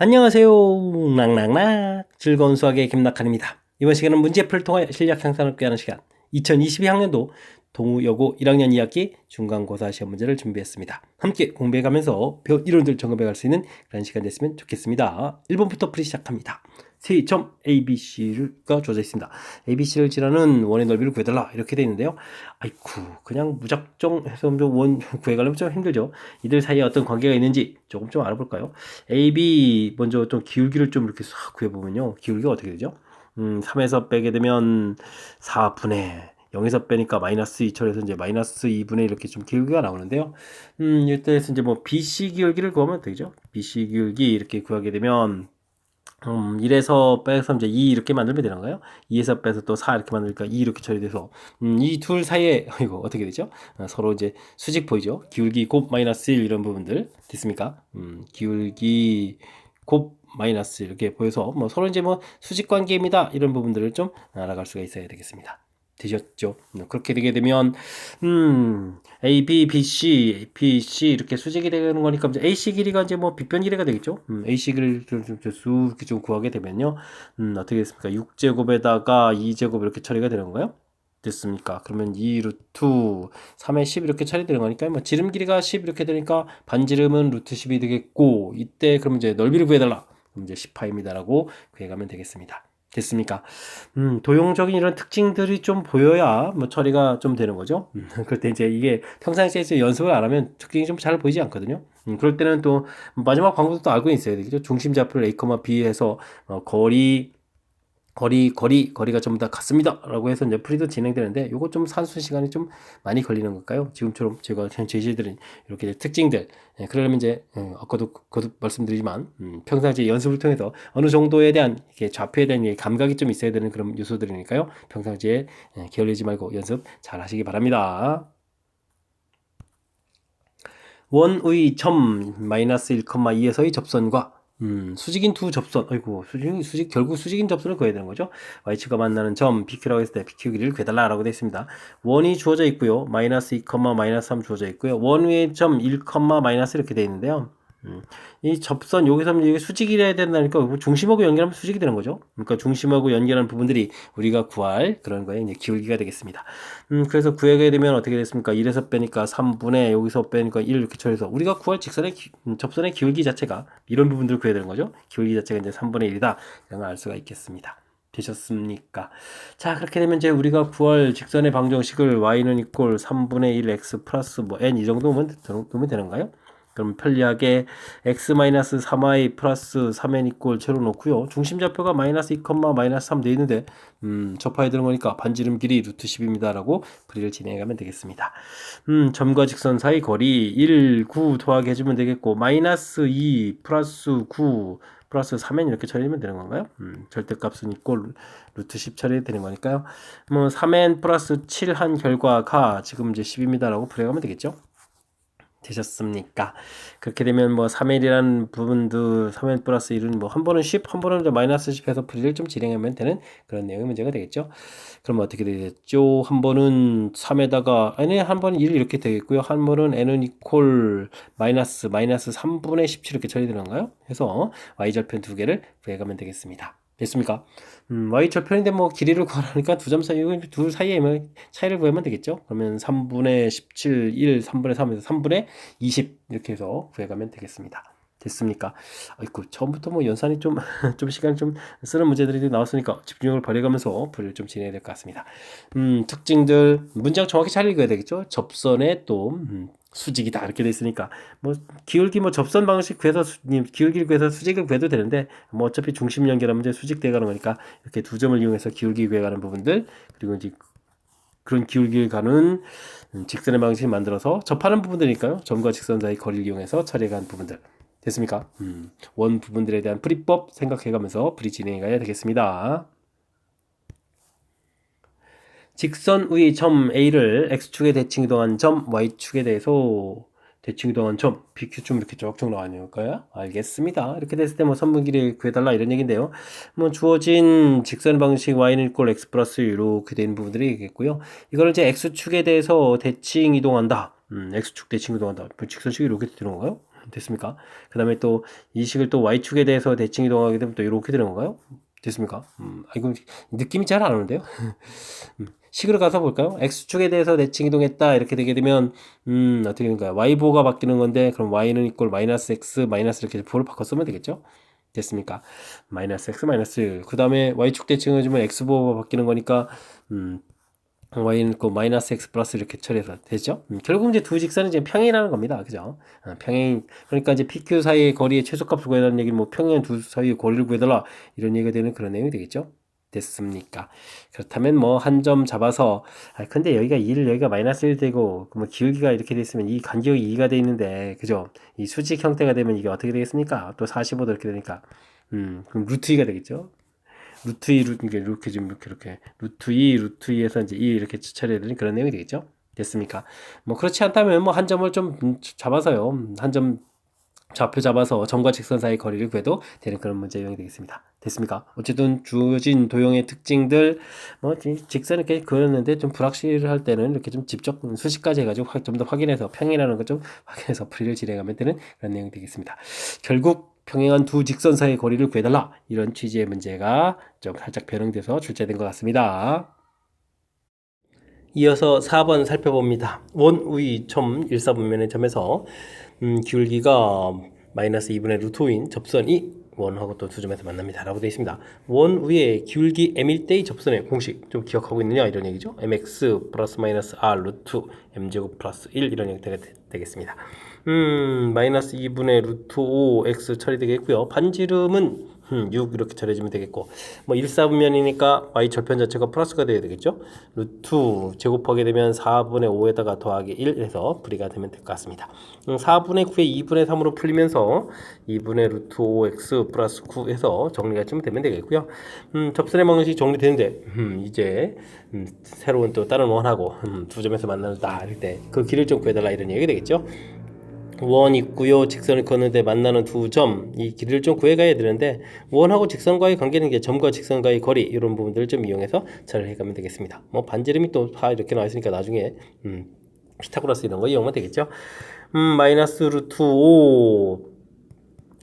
안녕하세요. 낙낙낙 즐거운 수학의 김낙한입니다. 이번 시간은 문제풀을 통하여 실력 향상을 꾀하는 시간 2022학년도 동우여고 1학년 2학기 중간고사 시험 문제를 준비했습니다. 함께 공부해가면서 배운 이론들 점검해갈 수 있는 그런 시간 됐으면 좋겠습니다. 1번부터 풀이 시작합니다. 세 점 ABC가 주어져 있습니다. ABC를 지나는 원의 넓이를 구해달라 이렇게 되어 있는데요. 아이쿠 그냥 무작정 해서 원 구해가려면 좀 힘들죠. 이들 사이에 어떤 관계가 있는지 조금 좀 알아볼까요? AB 먼저 좀 기울기를 좀 이렇게 싹 구해보면요. 기울기가 어떻게 되죠? 3에서 빼게 되면 4분의 0에서 빼니까 마이너스 2 처리해서 이제 마이너스 2분의 이렇게 좀 기울기가 나오는데요. 이때에서 이제 뭐 BC 기울기를 구하면 되죠. BC 기울기 이렇게 구하게 되면 1에서 빼서 이제 2 이렇게 만들면 되는 거예요. 2에서 빼서 또 4 이렇게 만들니까 2 이렇게 처리돼서 이 둘 사이에 이거 어떻게 되죠? 서로 이제 수직 보이죠? 기울기 곱 마이너스 1 이런 부분들 됐습니까? 기울기 곱 마이너스 이렇게 보여서 뭐 서로 이제 뭐 수직 관계입니다. 이런 부분들을 좀 알아갈 수가 있어야 되겠습니다. 되셨죠? 그렇게 되게 되면 A, B, B, C, B, C 이렇게 수직이 되는 거니까 이제 AC 길이가 이제 뭐 빗변 길이가 되겠죠? AC 길이를 좀 이렇게 좀 구하게 되면요. 어떻게 됐습니까? 6제곱에다가 2제곱 이렇게 처리가 되는 거예요? 됐습니까? 그러면 2 루트 3에 10 이렇게 처리되는 거니까 뭐 지름 길이가 10 이렇게 되니까 반지름은 루트 10이 되겠고 이때 그럼 이제 넓이를 구해달라. 그럼 이제 10파입니다라고 구해가면 되겠습니다. 됐습니까? 도용적인 이런 특징들이 좀 보여야 뭐 처리가 좀 되는 거죠. 그럴 때 이제 이게 평상시에 연습을 안 하면 특징이 좀 잘 보이지 않거든요. 그럴 때는 또 마지막 방법도 또 알고 있어야 되겠죠. 중심좌표를 A, B 해서 거리가 전부 다 같습니다. 라고 해서 이제 풀이도 진행되는데, 요거 좀 산수 시간이 좀 많이 걸리는 걸까요? 지금처럼 제가 제시해드린 이렇게 특징들. 그러려면 이제, 아까도 거듭 말씀드리지만, 평상시에 연습을 통해서 어느 정도에 대한, 이렇게 좌표에 대한 감각이 좀 있어야 되는 그런 요소들이니까요. 평상시에 게을리지 말고 연습 잘 하시기 바랍니다. 원의 점 마이너스 1,2에서의 접선과 수직인 두 접선, 아이고, 결국 수직인 접선을 구해야 되는 거죠. y축과 만나는 점, BQ라고 했을 때 BQ 길이를 구해달라라고 되어 있습니다. 원이 주어져 있고요. 마이너스 2, 마이너스 3 주어져 있고요. 원 위의 점 1, 마이너스 이렇게 되어 있는데요. 이 접선 여기서 이게 수직이래야 된다니까 중심하고 연결하면 수직이 되는 거죠. 그러니까 중심하고 연결하는 부분들이 우리가 구할 그런 거에 이제 기울기가 되겠습니다. 그래서 구하게 되면 어떻게 됐습니까? 1에서 빼니까 3분의 여기서 빼니까 1 이렇게 처해서 우리가 구할 직선의 접선의 기울기 자체가 이런 부분들을 구해야 되는 거죠. 기울기 자체가 이제 3분의 1이다. 이런 걸 알 수가 있겠습니다. 되셨습니까? 자, 그렇게 되면 이제 우리가 구할 직선의 방정식을 y는 이꼴 3분의 1 x 플러스 뭐 n 이 정도면 되는가요? 그럼 편리하게 x-3y 플러스 3n 이꼴 채로 놓고요. 중심좌표가 마이너스 2, 마이너스 3 되어 있는데 접하에 들은 거니까 반지름 길이 루트 10입니다. 라고 풀이를 진행해가면 되겠습니다. 점과 직선 사이 거리 1, 9 더하게 해주면 되겠고 마이너스 2 플러스 9 플러스 3n 이렇게 처리하면 되는 건가요? 절대값은 이꼴 루트 10 처리되는 거니까요. 뭐 3n 플러스 7 한 결과가 지금 이제 10입니다. 라고 풀이하면 되겠죠. 되셨습니까? 그렇게 되면 뭐 3L이라는 부분도 3L 플러스 1은 뭐 한 번은 10, 한 번은 마이너스 10 해서 풀이를 좀 진행하면 되는 그런 내용의 문제가 되겠죠. 그럼 어떻게 되겠죠? 한 번은 3에다가 아니 한 번은 1 이렇게 되겠고요. 한 번은 n은 이퀄 마이너스 3분의 17 이렇게 처리되는가요? 해서 y절편 두 개를 구해가면 되겠습니다. 됐습니까? y절편인데 뭐 길이를 구하라니까 두 점 사이, 둘 사이에 뭐 차이를 구하면 되겠죠? 그러면 3분의 17, 1, 3분의 3에서 3분의 20 이렇게 해서 구해가면 되겠습니다. 됐습니까? 아이고, 처음부터 뭐 연산이 좀, 좀 시간 좀 쓰는 문제들이 나왔으니까 집중력을 발휘하면서 풀이를 좀 진행해야 될 것 같습니다. 특징들, 문장 정확히 잘 읽어야 되겠죠? 접선에 또, 수직이다 이렇게 돼 있으니까 뭐 기울기 뭐 접선 방식 구해서 기울기를 구해서 수직을 구해도 되는데 뭐 어차피 중심 연결하면 이제 수직돼 가는 거니까 이렇게 두 점을 이용해서 기울기 구해가는 부분들 그리고 이제 그런 기울기를 가는 직선의 방식을 만들어서 접하는 부분들이니까요. 점과 직선 사이 거리를 이용해서 처리해가는 부분들 됐습니까? 원 부분들에 대한 풀이법 생각해가면서 풀이 진행해 가야 되겠습니다. 직선 위의 점 A를 X축에 대칭 이동한 점 Y축에 대해서 대칭 이동한 점 BQ점 이렇게 쭉쭉 나와있을까요? 알겠습니다. 이렇게 됐을 때 뭐 선분 길이 구해달라 이런 얘기인데요. 뭐 주어진 직선 방식 Y는 이꼴 X 플러스 이렇게 되는 부분들이 있겠고요. 이거를 이제 X축에 대해서 대칭 이동한다. X축 대칭 이동한다. 직선식이 이렇게 되는 건가요? 됐습니까? 그 다음에 또 이 식을 또 y축에 대해서 대칭 이동하게 되면 또 이렇게 되는 건가요? 됐습니까? 이거 느낌이 잘 안 오는데요? 식으로 가서 볼까요? x축에 대해서 대칭 이동했다 이렇게 되게 되면 어떻게 되는가요? y보가 바뀌는 건데 그럼 y는 이꼴 마이너스 x 마이너스 이렇게 부호를 바꿔 쓰면 되겠죠? 됐습니까? 마이너스 x 마이너스 그 다음에 y축 대칭을 해주면 x보가 바뀌는 거니까 y는 그 마이너스 x 플러스 이렇게 처리해서 되죠? 결국 이제 두 직선은 이제 평행이라는 겁니다. 그죠? 평행 그러니까 이제 PQ 사이의 거리의 최소값을 구해달라는 얘기는 뭐 평행 두 사이의 거리를 구해달라 이런 얘기가 되는 그런 내용이 되겠죠? 됐습니까? 그렇다면 뭐 한 점 잡아서 근데 여기가 1 여기가 마이너스 1 되고 뭐 기울기가 이렇게 돼 있으면 이 간격이 2가 돼 있는데 그죠? 이 수직 형태가 되면 이게 어떻게 되겠습니까? 또 45도 이렇게 되니까 그럼 루트 2가 되겠죠? 루트 2 이렇게 지금 이렇게 루트 2 루트 2에서 이제 2 이렇게 처리해야 되는 그런 내용이 되겠죠? 됐습니까? 뭐 그렇지 않다면 뭐 한 점을 좀 잡아서요. 한 점 좌표 잡아서 점과 직선 사이 거리를 구해도 되는 그런 문제 유형이 되겠습니다. 됐습니까? 어쨌든 주어진 도형의 특징들 뭐 직선 이렇게 그렸는데 좀 불확실할 때는 이렇게 좀 직접 수식까지 해가지고 좀 더 확인해서 평행이라는 걸 좀 확인해서 풀이를 진행하면 되는 그런 내용이 되겠습니다. 결국 평행한 두 직선 사이의 거리를 구해달라 이런 취지의 문제가 좀 살짝 변형돼서 출제된 것 같습니다. 이어서 4번 살펴봅니다. 원의 점 1사분면의 점에서 기울기가 마이너스 2분의 루트 5인 접선이 원하고 또 두 점에서 만납니다 라고 되어 있습니다. 원 위에 기울기 m일 때의 접선의 공식 좀 기억하고 있느냐 이런 얘기죠. mx 플러스 마이너스 r 루트 m제곱 플러스 1 이런 얘기가 되겠습니다. 마이너스 2분의 루트 5x 처리되겠고요. 반지름은 6 이렇게 처리해주면 되겠고 뭐 1사분면이니까 y 절편 자체가 플러스가 되어야 되겠죠. 루트 제곱하게 되면 4분의 5에다가 더하기 1 해서 풀이가 되면 될 것 같습니다. 4분의 9에 2분의 3으로 풀리면서 2분의 루트 5x 플러스 9 해서 정리가 좀 되면 되겠고요. 접선의 방정식이 정리되는데 이제 새로운 또 다른 원하고 두 점에서 만나다 이럴 때 그 길을 좀 구해달라 이런 얘기가 되겠죠. 원 있고요. 직선을 걷는데 만나는 두 점, 이 길이를 좀 구해가야 되는데 원하고 직선과의 관계는 이제 점과 직선과의 거리 이런 부분들을 좀 이용해서 잘 해가면 되겠습니다. 뭐 반지름이 또 다 이렇게 나와 있으니까 나중에 피타고라스 이런 거 이용하면 되겠죠. 마이너스 루트 5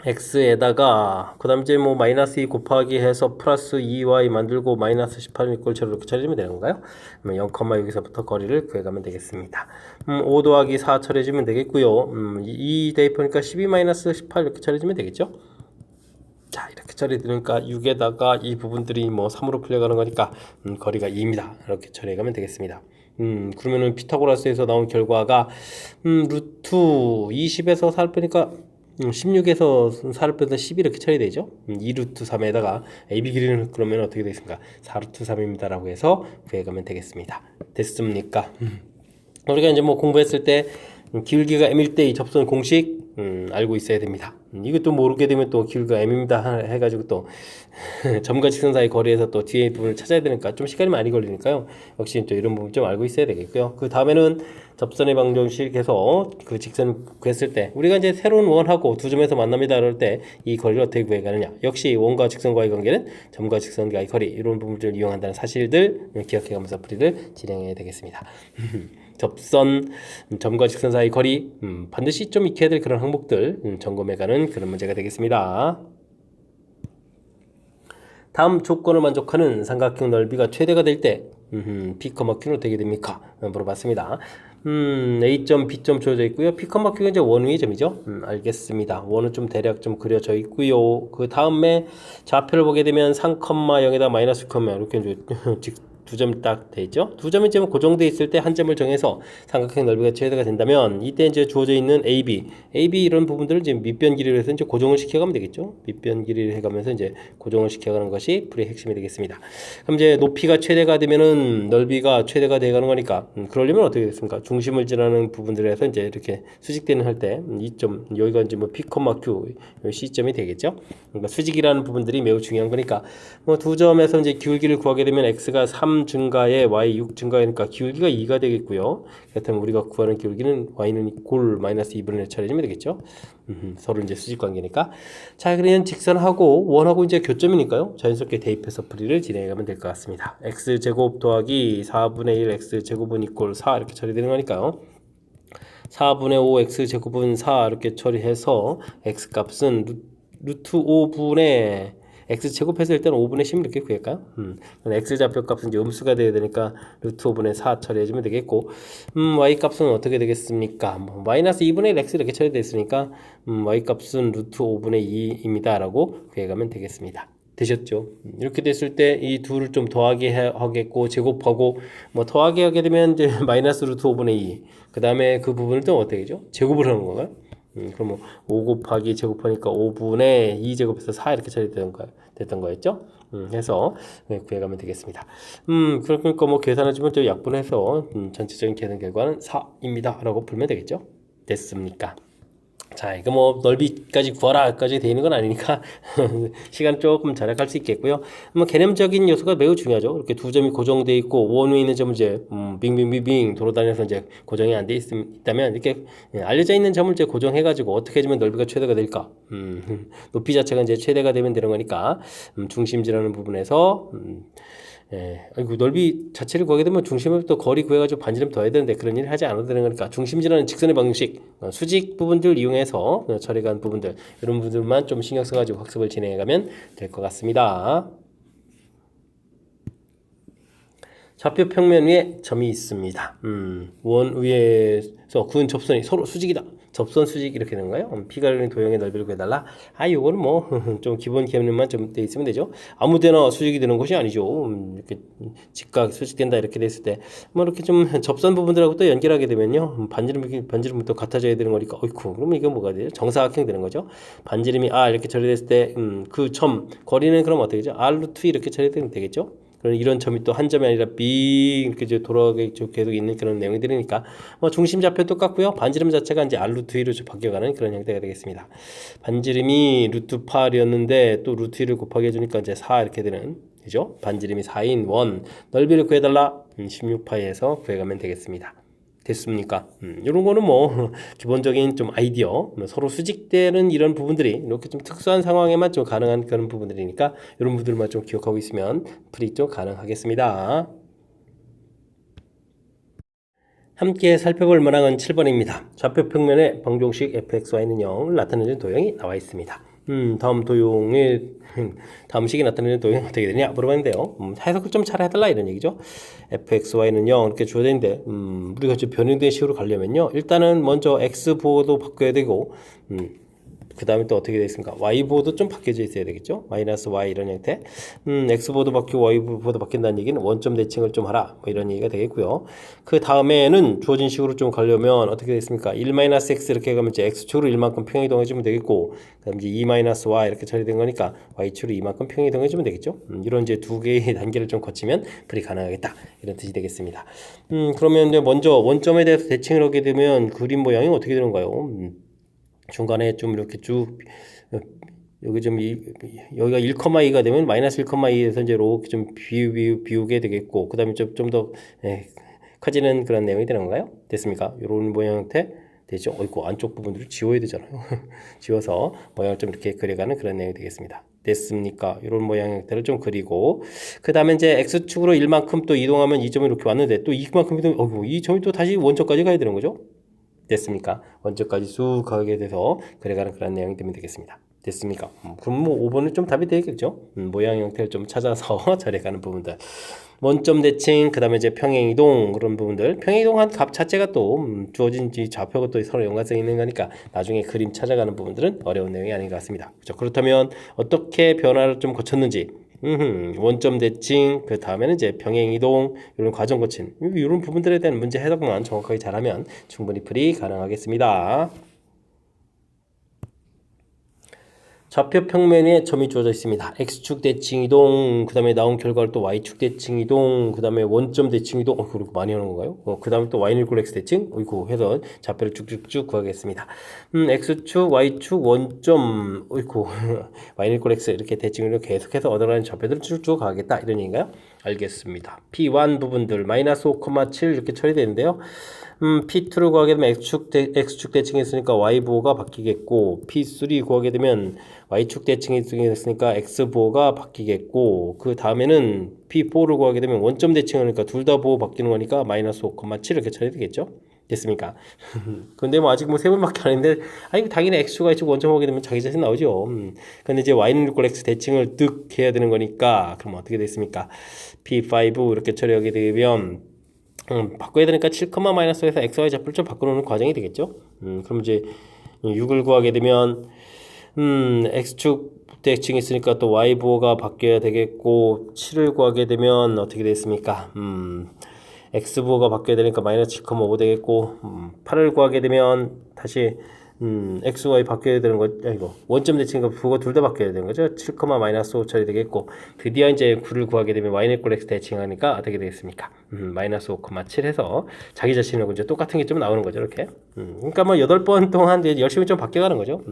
x에다가 그 다음 이제 뭐 마이너스 2 곱하기 해서 플러스 2y 만들고 마이너스 18을 이꼴처럼 이렇게 처리해주면 되는 건가요? 0, 여기서부터 거리를 구해가면 되겠습니다. 5 더하기 4 처리해주면 되겠고요. 2 대입하니까 12 마이너스 18 이렇게 처리해주면 되겠죠? 자 이렇게 처리되니까 6에다가 이 부분들이 뭐 3으로 풀려가는 거니까 거리가 2입니다. 이렇게 처리해가면 되겠습니다. 그러면은 피타고라스에서 나온 결과가 루트 20에서 4를 빼니까 16에서 4를 빼서 10 이렇게 처리되죠. 2루트 3에다가 AB 길이는 그러면 어떻게 되겠습니까? 4루트 3입니다 라고 해서 구해가면 되겠습니다. 됐습니까? 우리가 이제 뭐 공부했을 때 기울기가 m일 때 이 접선 공식 알고 있어야 됩니다. 이것도 모르게 되면 또 기울기가 m입니다 해가지고 또 점과 직선 사이 거리에서 또 뒤에 부분을 찾아야 되니까 좀 시간이 많이 걸리니까요. 역시 또 이런 부분 좀 알고 있어야 되겠고요. 그 다음에는 접선의 방정식에서 그 직선 구했을 때 우리가 이제 새로운 원하고 두 점에서 만납니다 그럴 때 이 거리를 어떻게 구해가느냐. 역시 원과 직선과의 관계는 점과 직선과의 거리 이런 부분들을 이용한다는 사실들 기억해가면서 풀이를 진행해야 되겠습니다. 접선, 점과 직선 사이 거리 반드시 좀 익혀야 될 그런 항목들 점검해가는 그런 문제가 되겠습니다. 다음 조건을 만족하는 삼각형 넓이가 최대가 될 때 P, Q는 어떻게 됩니까? 물어봤습니다. A점, B점 주어져 있고요. P, Q가 이제 원위의 점이죠. 알겠습니다. 원은 좀 대략 좀 그려져 있고요. 그 다음에 좌표를 보게 되면 3,0에다 마이너스 1, 이렇게 이제 두 점 딱 돼 있죠. 두 점이 지금 고정돼 있을 때 한 점을 정해서 삼각형 넓이가 최대가 된다면 이때 이제 주어져 있는 AB 이런 부분들을 이제 밑변 길이로 해서 이제 고정을 시켜가면 되겠죠. 밑변 길이를 해가면서 이제 고정을 시켜가는 것이 풀이의 핵심이 되겠습니다. 그럼 이제 높이가 최대가 되면은 넓이가 최대가 돼가는 거니까 그러려면 어떻게 되겠습니까? 중심을 지나는 부분들에서 이제 이렇게 수직되는 할 때 이 점 여기가 이제 뭐 P, Q C점이 되겠죠. 그러니까 수직이라는 부분들이 매우 중요한 거니까 뭐 두 점에서 이제 기울기를 구하게 되면 x가 3 증가에 y 6 증가하니까 기울기가 2가 되겠고요. 그렇다면 우리가 구하는 기울기는 y는 이꼴 마이너스 2분의 1 처리해주면 되겠죠. 서로 이제 수직 관계니까. 자, 그러면 직선하고 원하고 이제 교점이니까요. 자연스럽게 대입해서 풀이를 진행해가면 될 것 같습니다. x 제곱 더하기 4분의 1 x 제곱은 이꼴 4 이렇게 처리되는 거니까요. 4분의 5 x 제곱은 4 이렇게 처리해서 x 값은 루트 5분의 x 제곱해서 일단 5분의 10 이렇게 구할까요? x 좌표 값은 이제 음수가 돼야 되니까 루트 5분의 4 처리해주면 되겠고, y 값은 어떻게 되겠습니까? 뭐 마이너스 2분의 1 x 이렇게 처리됐으니까 y 값은 루트 5분의 2입니다 라고 구해가면 되겠습니다. 되셨죠? 이렇게 됐을 때 이 둘을 좀 더하게 하겠고 제곱하고 뭐 더하게 하게 되면 이제 마이너스 루트 5분의 2. 그 다음에 그 부분을 또 어떻게 되죠? 제곱을 하는 건가요? 그럼 뭐 5 곱하기 제곱하니까 5분의 2 제곱해서 4 이렇게 됐던 거였죠? 해서 구해가면 되겠습니다. 그러니까 뭐 계산해주면 또 약분해서 전체적인 계산 결과는 4입니다 라고 풀면 되겠죠? 됐습니까? 자, 이거 뭐 넓이까지 구하라까지 되어 있는 건 아니니까 시간 조금 절약할 수 있겠고요. 뭐 개념적인 요소가 매우 중요하죠. 이렇게 두 점이 고정되어 있고 원 위에 있는 점은 이제 빙빙빙빙 돌아다녀서 이제 고정이 안 돼 있다면 이렇게 알려져 있는 점을 이제 고정해가지고 어떻게 해주면 넓이가 최대가 될까? 높이 자체가 이제 최대가 되면 되는 거니까 중심지라는 부분에서 아이고 넓이 자체를 구하게 되면 중심을 또 거리 구해가지고 반지름 더해야 되는데 그런 일을 하지 않아도 되는 거니까 중심지라는 직선의 방식 수직 부분들 이용해서 처리한 부분들 이런 부분들만 좀 신경 써가지고 학습을 진행해가면 될 것 같습니다. 좌표 평면 위에 점이 있습니다. 원 위에서 그은 접선이 서로 수직이다. 접선 수직 이렇게 되는 거예요. P가 그린 도형의 넓이를 구해달라. 요거는 뭐 좀 기본 개념만 좀 돼 있으면 되죠. 아무데나 수직이 되는 것이 아니죠. 이렇게 직각 수직된다 이렇게 됐을 때 뭐 이렇게 좀 접선 부분들하고 또 연결하게 되면요. 반지름이 또 같아져야 되는 거니까 어이쿠 그러면 이게 뭐가 돼요? 정사각형 되는 거죠. 반지름이 R 이렇게 처리됐을 때 그 점 거리는 그럼 어떻게 되죠? R 루트 이렇게 처리되면 되겠죠. 이런 점이 또 한 점이 아니라 빙 이렇게 이제 돌아가게 계속 있는 그런 내용이 되니까 뭐 중심 좌표 똑같고요. 반지름 자체가 이제 R 루트 2로 바뀌어가는 그런 형태가 되겠습니다. 반지름이 루트 8이었는데 또 루트 2를 곱하기 해주니까 이제 4 이렇게 되는 그죠? 반지름이 4인 원 넓이를 구해달라 16파이에서 구해가면 되겠습니다. 됐습니까? 이런 거는 뭐 기본적인 좀 아이디어 서로 수직되는 이런 부분들이 이렇게 좀 특수한 상황에만 좀 가능한 그런 부분들이니까 이런 부분들만 좀 기억하고 있으면 풀이 좀 가능하겠습니다. 함께 살펴볼 문항은 7번입니다. 좌표 평면에 방정식 fxy는 0을 나타내는 도형이 나와 있습니다. 다음 식이 나타내는 도형이 어떻게 되냐 물어봤는데요. 해석을 좀 잘 해달라 이런 얘기죠. fxy는 0 이렇게 줘야 되는데 우리가 좀 변형된 식으로 가려면요. 일단은 먼저 x 보호도 바꿔야 되고 그 다음에 또 어떻게 되어 있습니까? Y보도 좀 바뀌어져 있어야 되겠죠? 마이너스 Y 이런 형태. X보도 바뀌고 Y보도 바뀐다는 얘기는 원점 대칭을 좀 하라. 뭐 이런 얘기가 되겠고요. 그 다음에는 주어진 식으로 좀 가려면 어떻게 되겠습니까? 1-X 이렇게 가면 이제 X축으로 1만큼 평이동해주면 되겠고, 그 다음 이제 2-Y 이렇게 처리된 거니까 Y축으로 2만큼 평이동해주면 되겠죠? 이런 이제 두 개의 단계를 좀 거치면 풀이 가능하겠다. 이런 뜻이 되겠습니다. 그러면 이제 먼저 원점에 대해서 대칭을 하게 되면 그림 모양이 어떻게 되는가요? 중간에 좀 이렇게 쭉 여기 좀 여기가 1,2가 되면 마이너스 1,2에서 이제 이렇게 좀 비우게 되겠고 그 다음에 좀 더 커지는 그런 내용이 되는 건가요? 됐습니까? 이런 모양 형태 되죠? 어이구 안쪽 부분들을 지워야 되잖아요. 지워서 모양을 좀 이렇게 그려가는 그런 내용이 되겠습니다. 됐습니까? 이런 모양 형태를 좀 그리고 그 다음에 이제 X축으로 1만큼 또 이동하면 이 점이 이렇게 왔는데 또 이만큼 이동하면 이 점이 또 다시 원점까지 가야 되는 거죠? 됐습니까? 원점까지 쑥 가게 돼서 그래가는 그런 내용이 되면 되겠습니다. 됐습니까? 그럼 뭐 5번은 좀 답이 되겠죠? 모양 형태를 좀 찾아서 잘해가는 부분들. 원점 대칭, 그 다음에 이제 평행이동 그런 부분들. 평행이동한 값 자체가 또 주어진 좌표가 또 서로 연관성이 있는 거니까 나중에 그림 찾아가는 부분들은 어려운 내용이 아닌 것 같습니다. 그렇죠? 그렇다면 어떻게 변화를 좀 거쳤는지 원점 대칭 그 다음에는 이제 병행 이동 이런 과정 거친 이런 부분들에 대한 문제 해석만 정확하게 잘하면 충분히 풀이 가능하겠습니다. 좌표 평면에 점이 주어져 있습니다. X축 대칭 이동, 그 다음에 나온 결과를 또 Y축 대칭 이동, 그 다음에 원점 대칭 이동, 그렇게 많이 하는 건가요? 그 다음에 또 Y는 X 대칭, 어이구 해서 좌표를 쭉쭉쭉 구하겠습니다. X축, Y축, 원점, 어이구, Y는 X 이렇게 대칭으로 계속해서 얻어가는 좌표들을 쭉쭉 가겠다 이런 얘기인가요? 알겠습니다. P1 부분들 마이너스 5,7 이렇게 처리되는데요. P2를 구하게 되면 X축 대칭이 있으니까 Y보호가 바뀌겠고 P3 구하게 되면 Y축 대칭이 있으니까 X보호가 바뀌겠고 그 다음에는 P4를 구하게 되면 원점 대칭이니까 둘 다 보호 바뀌는 거니까 마이너스 5,7 이렇게 처리되겠죠. 됐습니까? 근데 뭐 아직 뭐 세 번밖에 안 했는데 아니 당연히 x축과 y축 원점 오게 되면 자기 자신 나오죠. 근데 이제 y는 equal x 대칭을 득 해야 되는 거니까 그럼 어떻게 됐습니까? p5 이렇게 처리하게 되면 바꿔야 되니까 7,-5에서 xy 좌표를 좀 바꿔놓는 과정이 되겠죠. 그럼 이제 6을 구하게 되면 x축 대칭이 있으니까 또 y 부호가 바뀌어야 되겠고 7을 구하게 되면 어떻게 됐습니까? x 부호가 바뀌어야 되니까 마이너스 7,5 되겠고 8을 구하게 되면 다시 x, y 바뀌어야 되는 거 아이고 원점 대칭과 부호가 둘 다 바뀌어야 되는 거죠. 7,-5 처리되겠고 드디어 이제 9를 구하게 되면 y는 equal x 대칭하니까 어떻게 되겠습니까? 마이너스 5,7 해서 자기 자신하고 이제 똑같은 게 좀 나오는 거죠. 이렇게 그러니까 뭐 8번 동안 이제 열심히 좀 바뀌어가는 거죠.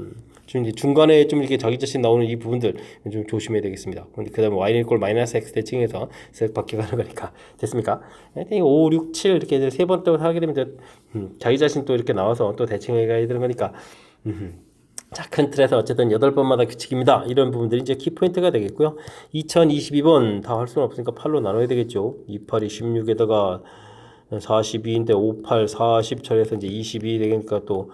이제 중간에 좀 이렇게 자기 자신 나오는 이 부분들 좀 조심해야 되겠습니다. 근데 그 다음에 y는 equal 마이너스 x 대칭해서 쓱 바뀌어가는 거니까 됐습니까? 5, 6, 7 이렇게 세 번 또 하게 되면 이제 자기 자신 또 이렇게 나와서 또 대칭해 가야 되는 거니까 자, 큰 틀에서 어쨌든 8번마다 규칙입니다. 이런 부분들이 이제 키포인트가 되겠고요. 2022번 다 할 수는 없으니까 8로 나눠야 되겠죠. 28이 16에다가 42인데 58, 40 처리해서 이제 22 되니까 또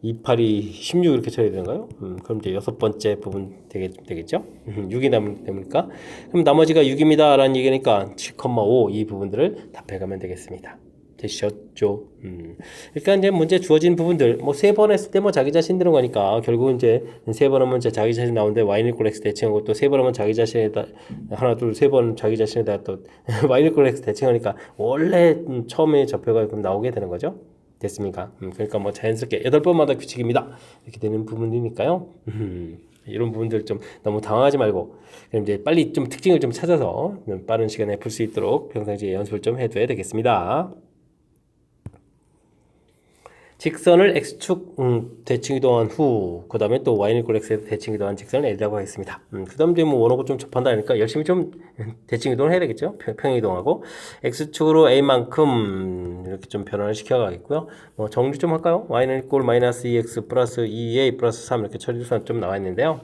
28이 16 이렇게 처리해야 되는가요? 그럼 이제 6번째 부분 되겠죠? 6이 남으니까. 그럼 나머지가 6입니다. 라는 얘기니까 7,5 이 부분들을 답해가면 되겠습니다. 되셨죠? 일단 이제 문제 주어진 부분들 뭐 3번 했을 때 뭐 자기 자신 되는 거니까 결국 이제 3번 하면 이제 자기 자신 나오는데 y는 equal x 대칭하고 또 3번 하면 자기 자신에다 하나 둘 세 번 자기 자신에다 또 y는 equal x 대칭하니까 원래 처음에 접혀가 그럼 나오게 되는 거죠. 됐습니까? 그러니까 뭐 자연스럽게 8번마다 규칙입니다. 이렇게 되는 부분이니까요. 이런 부분들 좀 너무 당황하지 말고 그럼 이제 빨리 좀 특징을 좀 찾아서 빠른 시간에 풀 수 있도록 평상시에 연습을 좀 해둬야 되겠습니다. 직선을 x축 대칭 이동한 후 그 다음에 또 y는 equal x에 대칭 이동한 직선을 L이라고 하겠습니다. 그 다음에 뭐 원하고 좀 접한다 하니까 열심히 좀 대칭 이동을 해야 되겠죠. 평행 이동하고 x축으로 a만큼 이렇게 좀 변환을 시켜가겠고요. 뭐 정리 좀 할까요? y는 equal 마이너스 2x 플러스 2a 플러스 3 이렇게 처리수가 좀 나와 있는데요.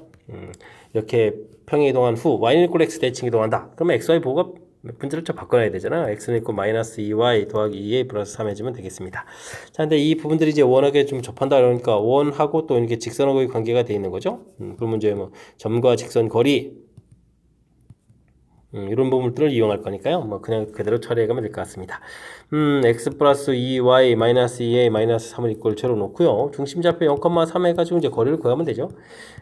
이렇게 평행 이동한 후 y는 equal x 대칭 이동한다. 그러면 xy 보호가 분자를 좀 바꿔놔야 되잖아요. x는 있고 마이너스 2y 더하기 2a 플러스 3 해주면 되겠습니다. 자, 근데 이 부분들이 이제 원하게 좀 접한다 그러니까 원하고 또 이렇게 직선하고의 관계가 돼 있는 거죠. 그러면 이제 뭐 점과 직선 거리 이런 부분들을 이용할 거니까요. 뭐 그냥 그대로 처리해가면 될 것 같습니다. x 플러스 2y 마이너스 2a 마이너스 3을 이꼴 채로 놓고요. 중심좌표 0,3 해가지고 이제 거리를 구하면 되죠.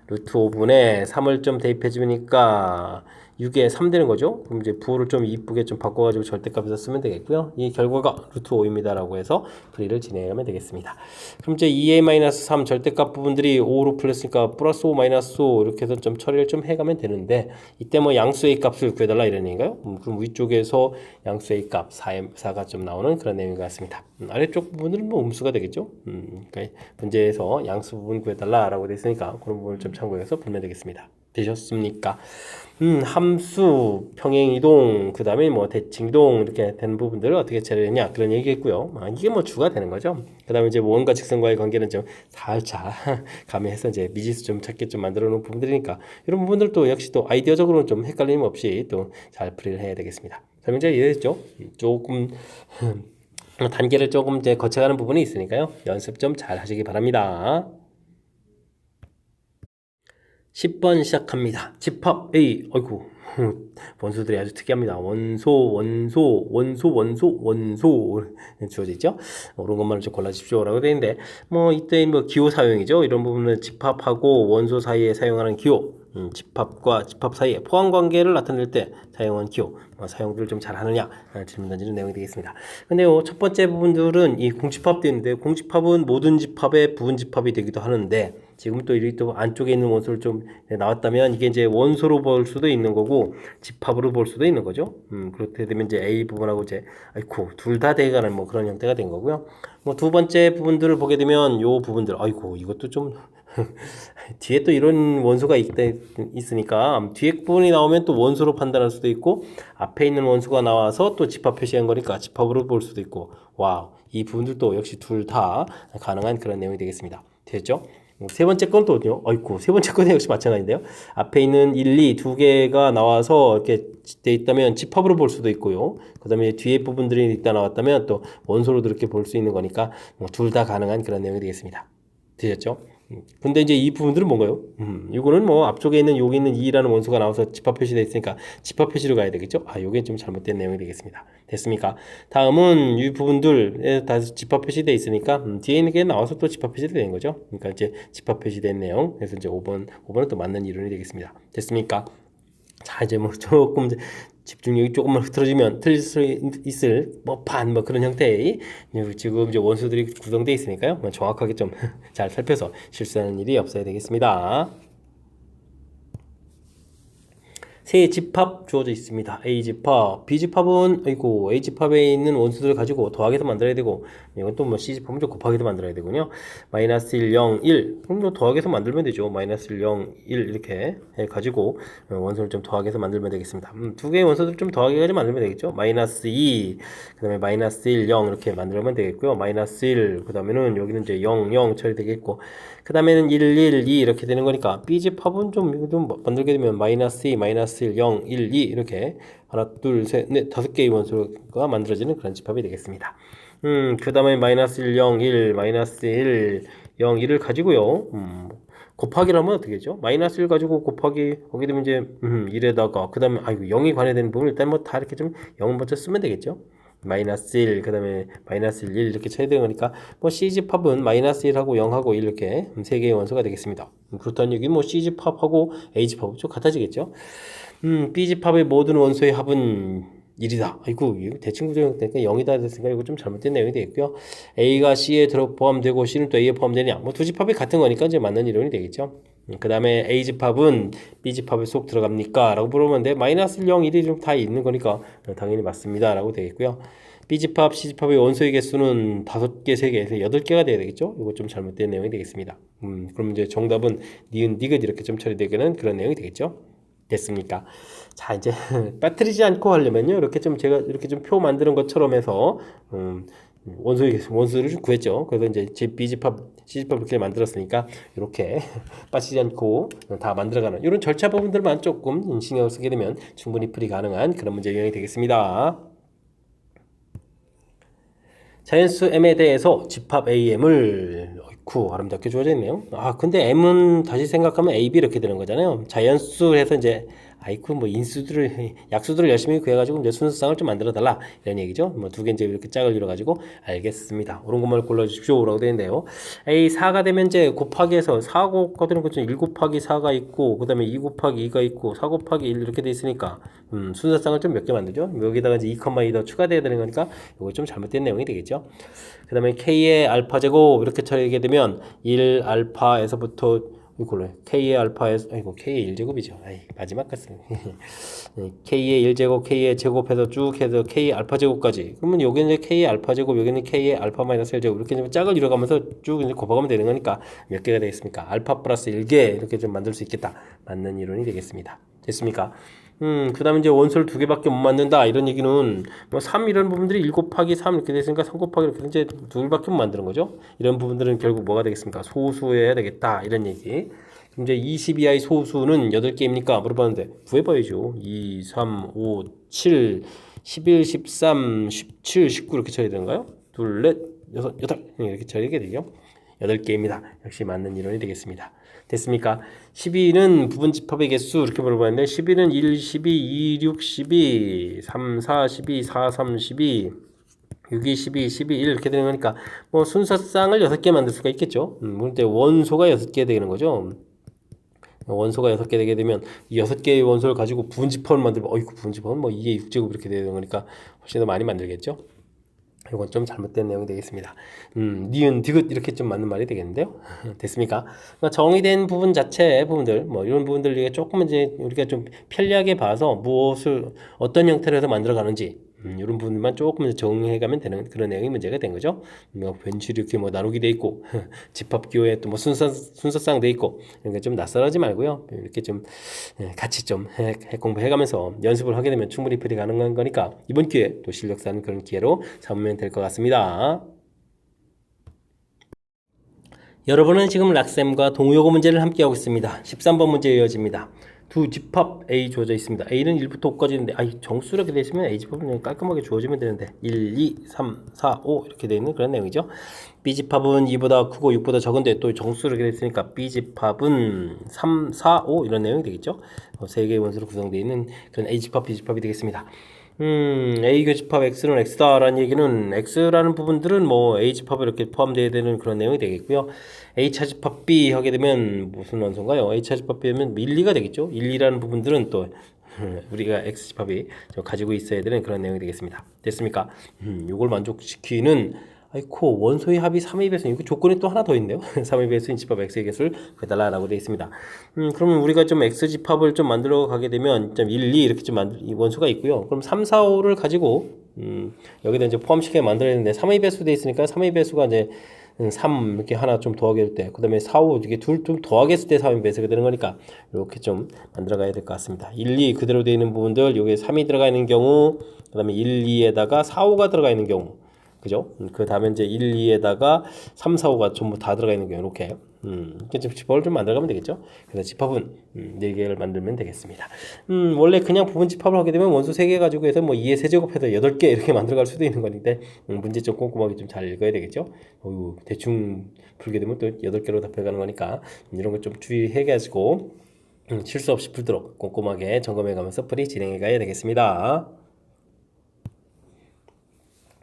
루트 5분에 3을 좀 대입해 주니까 6에 3 되는 거죠. 그럼 이제 부호를 좀 이쁘게 좀 바꿔가지고 절대값에서 쓰면 되겠고요. 이 결과가 루트 5입니다. 라고 해서 풀이를 진행하면 되겠습니다. 그럼 이제 2a-3 절대값 부분들이 5로 풀렸으니까 플러스 5 마이너스 5 이렇게 해서 좀 처리를 좀 해가면 되는데 이때 뭐 양수 a 값을 구해달라 이런 얘기인가요? 그럼 위쪽에서 양수 a 값 4가 좀 나오는 그런 내용인 것 같습니다. 아래쪽 부분은 뭐 음수가 되겠죠. 그러니까 문제에서 양수 부분 구해달라 라고 되어 있으니까 그런 부분을 좀 참고해서 풀면 되겠습니다. 되셨습니까? 함수, 평행이동, 그 다음에 뭐 대칭이동 이렇게 되는 부분들을 어떻게 처리했냐 그런 얘기겠고요. 이게 뭐 주가 되는 거죠. 그 다음에 이제 원과 직선과의 관계는 좀 살짝 가미해서 이제 미지수 좀 찾게 좀 만들어 놓은 부분들이니까 이런 부분들도 역시 또 아이디어적으로는 좀 헷갈림 없이 또 잘 풀이를 해야 되겠습니다. 자, 문제 이해됐죠? 조금 단계를 조금 이제 거쳐가는 부분이 있으니까요. 연습 좀 잘 하시기 바랍니다. 10번 시작합니다. 집합 A. 어이구. 원소들이 아주 특이합니다. 원소 주어져 있죠. 옳은 것만을 좀 골라주십시오라고 되어 있는데 뭐 이때 뭐 기호 사용이죠. 이런 부분은 집합하고 원소 사이에 사용하는 기호, 집합과 집합 사이에 포함 관계를 나타낼 때 사용한 기호, 사용들을 좀 잘하느냐 질문 던지는 내용이 되겠습니다. 근데 첫 번째 부분들은 이 공집합도 있는데 공집합은 모든 집합의 부분 집합이 되기도 하는데 지금 또 이렇게 또 안쪽에 있는 원소를 좀 나왔다면 이게 이제 원소로 볼 수도 있는 거고 집합으로 볼 수도 있는 거죠. 그렇게 되면 이제 A 부분하고 이제 아이고 둘 다 돼가는 뭐 그런 형태가 된 거고요. 뭐 두 번째 부분들을 보게 되면 요 부분들 아이고 이것도 좀 뒤에 또 이런 원소가 있으니까 뒤에 부분이 나오면 또 원소로 판단할 수도 있고 앞에 있는 원소가 나와서 또 집합 표시한 거니까 집합으로 볼 수도 있고 와우 이 부분들도 역시 둘 다 가능한 그런 내용이 되겠습니다. 됐죠? 세 번째 건 또요. 어이쿠, 세 번째 건은 역시 마찬가지인데요. 앞에 있는 1, 2 두 개가 나와서 이렇게 돼 있다면 집합으로 볼 수도 있고요. 그 다음에 뒤에 부분들이 있다 나왔다면 또 원소로도 이렇게 볼 수 있는 거니까 둘 다 가능한 그런 내용이 되겠습니다. 되셨죠? 근데 이제 이 부분들은 뭔가요? 이거는 뭐 앞쪽에 있는 여기 있는 2라는 원소가 나와서 집합 표시되어 있으니까 집합 표시로 가야 되겠죠? 아, 요게 좀 잘못된 내용이 되겠습니다. 됐습니까? 다음은 이 부분들에 다 집합 표시되어 있으니까 뒤에 있는 게 나와서 또 집합 표시되는 거죠. 그러니까 이제 집합 표시된 내용. 그래서 이제 5번은 또 맞는 이론이 되겠습니다. 됐습니까? 자, 이제 뭐 조금 집중력이 조금만 흐트러지면 틀릴 수 있을 뭐 그런 형태의 지금 이제 원소들이 구성되어 있으니까요. 뭐 정확하게 좀 잘 살펴서 실수하는 일이 없어야 되겠습니다. 세 집합 주어져 있습니다. A집합, B집합은 아이고 A집합에 있는 원수들을 가지고 더하기해서 만들어야 되고 이건 또 뭐 C집합은 좀 곱하기해서 만들어야 되군요. 마이너스 1, 0, 1 그럼 뭐 더하기해서 만들면 되죠. 마이너스 1, 0, 1 이렇게 해가지고 원소를 좀 더하기해서 만들면 되겠습니다. 두 개의 원소들 좀 더하기해서 만들면 되겠죠. 마이너스 2, 그 다음에 마이너스 1, 0 이렇게 만들면 되겠고요. 마이너스 1, 그 다음에는 여기는 이제 0, 0 처리되겠고 그 다음에는 1, 1, 2 이렇게 되는 거니까 B집합은 좀 만들게 되면 마이너스 2, 마이너스 1, 0, 1, 2 이렇게 하나, 둘, 셋, 넷, 다섯 개의 원소가 만들어지는 그런 집합이 되겠습니다. 그 다음에 마이너스 1, 0, 1, 마이너스 1, 0, 1을 가지고요. 곱하기를 하면 어떻게 되죠? 마이너스 1 가지고 곱하기 하게 되면 이제 1에다가 그 다음에 아이고 0이 관여되는 부분을 일단 뭐 다 이렇게 좀 0을 먼저 쓰면 되겠죠? 마이너스 1, 그 다음에 마이너스 1, 1 이렇게 쳐야 되는 거니까 뭐 C집합은 마이너스 1하고 0하고 1 이렇게 세 개의 원소가 되겠습니다. 그렇다는 얘기 뭐 C집합하고 A집합은 좀 같아지겠죠? B집합의 모든 원소의 합은 1이다. 아이고, 대칭 구조형 되니까 0이다 됐으니까 이거 좀 잘못된 내용이 되겠고요. A가 C에 포함되고 C는 또 A에 포함되냐? 뭐 두 집합이 같은 거니까 이제 맞는 이론이 되겠죠. 그 다음에 A집합은 B집합에 속 들어갑니까? 라고 물어보는데 마이너스 1, 0, 1이 좀 다 있는 거니까 당연히 맞습니다. 라고 되겠고요. B집합, C집합의 원소의 개수는 5개, 3개에서 8개가 돼야 되겠죠? 이거 좀 잘못된 내용이 되겠습니다. 그럼 이제 정답은 니은, 디귿 이렇게 좀 처리되는 그런 내용이 되겠죠? 됐습니까? 자, 이제 빠뜨리지 않고 하려면요. 이렇게 좀 제가 이렇게 좀 표 만드는 것처럼 해서 원소를 좀 구했죠. 그래서 이제 B집합, C집합 이렇게 만들었으니까 이렇게 빠지지 않고 다 만들어가는 이런 절차 부분들만 조금 신경을 쓰게 되면 충분히 풀이 가능한 그런 문제 유형이 되겠습니다. 자연수 M에 대해서 집합 AM을 아름답게 주어져 있네요. 아, 근데 M은 다시 생각하면 AB 이렇게 되는 거잖아요. 자연수 해서 이제 뭐 인수들을 약수들을 열심히 구해가지고 이제 순수상을 좀 만들어 달라 이런 얘기죠. 뭐 두 개 이제 이렇게 짝을 이뤄가지고 알겠습니다. 옳은 것만 골라주십시오라고 되어 있는데요. A 4가 되면 이제 곱하기해서 4 곱하기는 그죠. 1 곱하기 4가 있고 그 다음에 2 곱하기 2가 있고 4 곱하기 1 이렇게 돼 있으니까 순서상을 좀 몇 개 만들죠. 여기다가 이제 2, 2 더 추가돼야 되는 거니까 이거 좀 잘못된 내용이 되겠죠. 그 다음에 K의 알파 제곱 이렇게 처리하게 되면 1 알파에서부터 이걸로 K의 알파에서 K의 1제곱이죠. 마지막 같은 K의 1제곱, K의 제곱해서 쭉 해서 K 알파 제곱까지. 그러면 여기는 이제 K의 알파 제곱, 여기는 K의 알파 마이너스 1제곱 이렇게 짝을 이뤄가면서 쭉 이제 곱하면 되는 거니까 몇 개가 되겠습니까? 알파 플러스 1개 이렇게 좀 만들 수 있겠다. 맞는 이론이 되겠습니다. 됐습니까? 그 다음에 이제 원소를 2개밖에 못 만든다 이런 얘기는 뭐 3 이런 부분들이 1 곱하기 3 이렇게 됐으니까 3 곱하기 이렇게 이제 2개밖에 못 만드는 거죠. 이런 부분들은 결국 뭐가 되겠습니까? 소수해야 되겠다 이런 얘기. 그럼 이제 22i 소수는 8개입니까? 물어봤는데 구해봐야죠. 2, 3, 5, 7, 11, 13, 17, 19 이렇게 처리해야 되는가요? 둘, 넷, 여섯, 여덟 이렇게 처리하게 되죠. 8개입니다. 역시 맞는 이론이 되겠습니다. 됐습니까? 12는 부분 집합의 개수 이렇게 물어봤는데 12는 1, 12, 2, 6, 12, 3, 4, 12, 4, 3, 12 6, 2, 12, 12, 1 이렇게 되는 거니까 뭐 순서쌍을 6개 만들 수가 있겠죠. 근데 원소가 6개 되는 거죠. 원소가 6개 되게 되면 이 6개의 원소를 가지고 부분 집합을 만들면 부분 집합은 뭐 2의 6제곱 이렇게 되는 거니까 훨씬 더 많이 만들겠죠. 이건 좀 잘못된 내용이 되겠습니다. 니은, 디귿 이렇게 좀 맞는 말이 되겠는데요. 됐습니까? 그러니까 정의된 부분 자체 부분들, 뭐 이런 부분들 우리가 조금 이제 우리가 좀 편리하게 봐서 무엇을 어떤 형태로 해서 만들어 가는지 이런 부분만 조금 정해가면 되는 그런 내용이 문제가 된 거죠. 뭐 변수를 이렇게 뭐 나누기 돼 있고 집합 기호에 또 뭐 순서상 돼 있고 이런 게 좀 낯설하지 말고요. 이렇게 좀 같이 좀 공부해가면서 연습을 하게 되면 충분히 풀이 가능한 거니까 이번 기회에 또 실력 쌓는 그런 기회로 삼으면 될 것 같습니다. 여러분은 지금 락쌤과 동요고 문제를 함께하고 있습니다. 13번 문제 이어집니다. 두 집합 A 주어져 있습니다. A는 1부터 5까지 있는데 정수 이렇게 되어 있으면 A 집합은 그냥 깔끔하게 주어지면 되는데 1, 2, 3, 4, 5 이렇게 되어 있는 그런 내용이죠. B 집합은 2보다 크고 6보다 적은데 또 정수 이렇게 되어 있으니까 B 집합은 3, 4, 5 이런 내용이 되겠죠. 세 개의 원소로 구성되어 있는 그런 A 집합, B 집합이 되겠습니다. A 교집합 X는 X다라는 얘기는 X라는 부분들은 뭐 A 집합에 이렇게 포함되어야 되는 그런 내용이 되겠고요. A 차집합 B 하게 되면 무슨 원소인가요? A 차집합 B 하면 1, 2가 되겠죠. 1, 2라는 부분들은 또 우리가 X 집합이 가지고 있어야 되는 그런 내용이 되겠습니다. 됐습니까? 이걸 만족시키는 원소의 합이 3의 배수 이거 조건이 또 하나 더 있네요. 3의 배수인 집합 X의 개수를 구해달라고 되어 있습니다. 그러면 우리가 좀 X 집합을 좀 만들어 가게 되면 1, 2 이렇게 좀 원소가 있고요. 그럼 3, 4, 5를 가지고 여기다 이제 포함시켜 만들어야 되는데 3의 배수 되어 있으니까 3의 배수가 이제 3 이렇게 하나 좀 더하게 될 때, 그 다음에 4, 5 이게 둘 좀 더하게 했을 때 3의 배수가 되는 거니까 이렇게 좀 만들어 가야 될 것 같습니다. 1, 2 그대로 되어 있는 부분들 여기에 3이 들어가 있는 경우, 그 다음에 1, 2에다가 4, 5가 들어가 있는 경우, 그죠? 그 다음에 이제 1, 2에다가 3, 4, 5가 전부 다 들어가 있는 경우 이렇게 집합을 좀 만들어가면 되겠죠. 그래서 집합은 4개를 만들면 되겠습니다. 원래 그냥 부분 집합을 하게 되면 원소 3개 가지고 해서 뭐 2의 세제곱해서 8개 이렇게 만들어갈 수도 있는 건데 문제 좀 꼼꼼하게 좀 잘 읽어야 되겠죠. 대충 풀게 되면 또 8개로 답해가는 거니까 이런 거 좀 주의해가지고 실수 없이 풀도록 꼼꼼하게 점검해가면서 풀이 진행해가야 되겠습니다.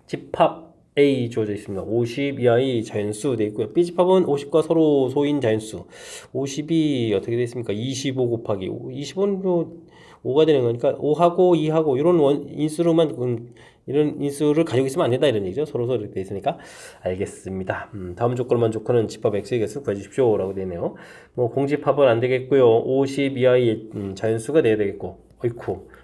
집합 A 주어져 있습니다. 50 이하의 자연수 되어 있고요. B 집합은 50과 서로 소인 자연수. 50이 어떻게 되어 있습니까? 25 곱하기 5. 25는 5가 되는 거니까 5하고 2하고 이런 인수로만 이런 인수를 가지고 있으면 안 된다 이런 얘기죠. 서로 이렇게 되어 있으니까 알겠습니다. 다음 조건만 좋고는 집합 X의 개수 구해주십시오 라고 되어 있네요. 뭐 공집합은 안 되겠고요. 50 이하의 자연수가 돼야 되겠고,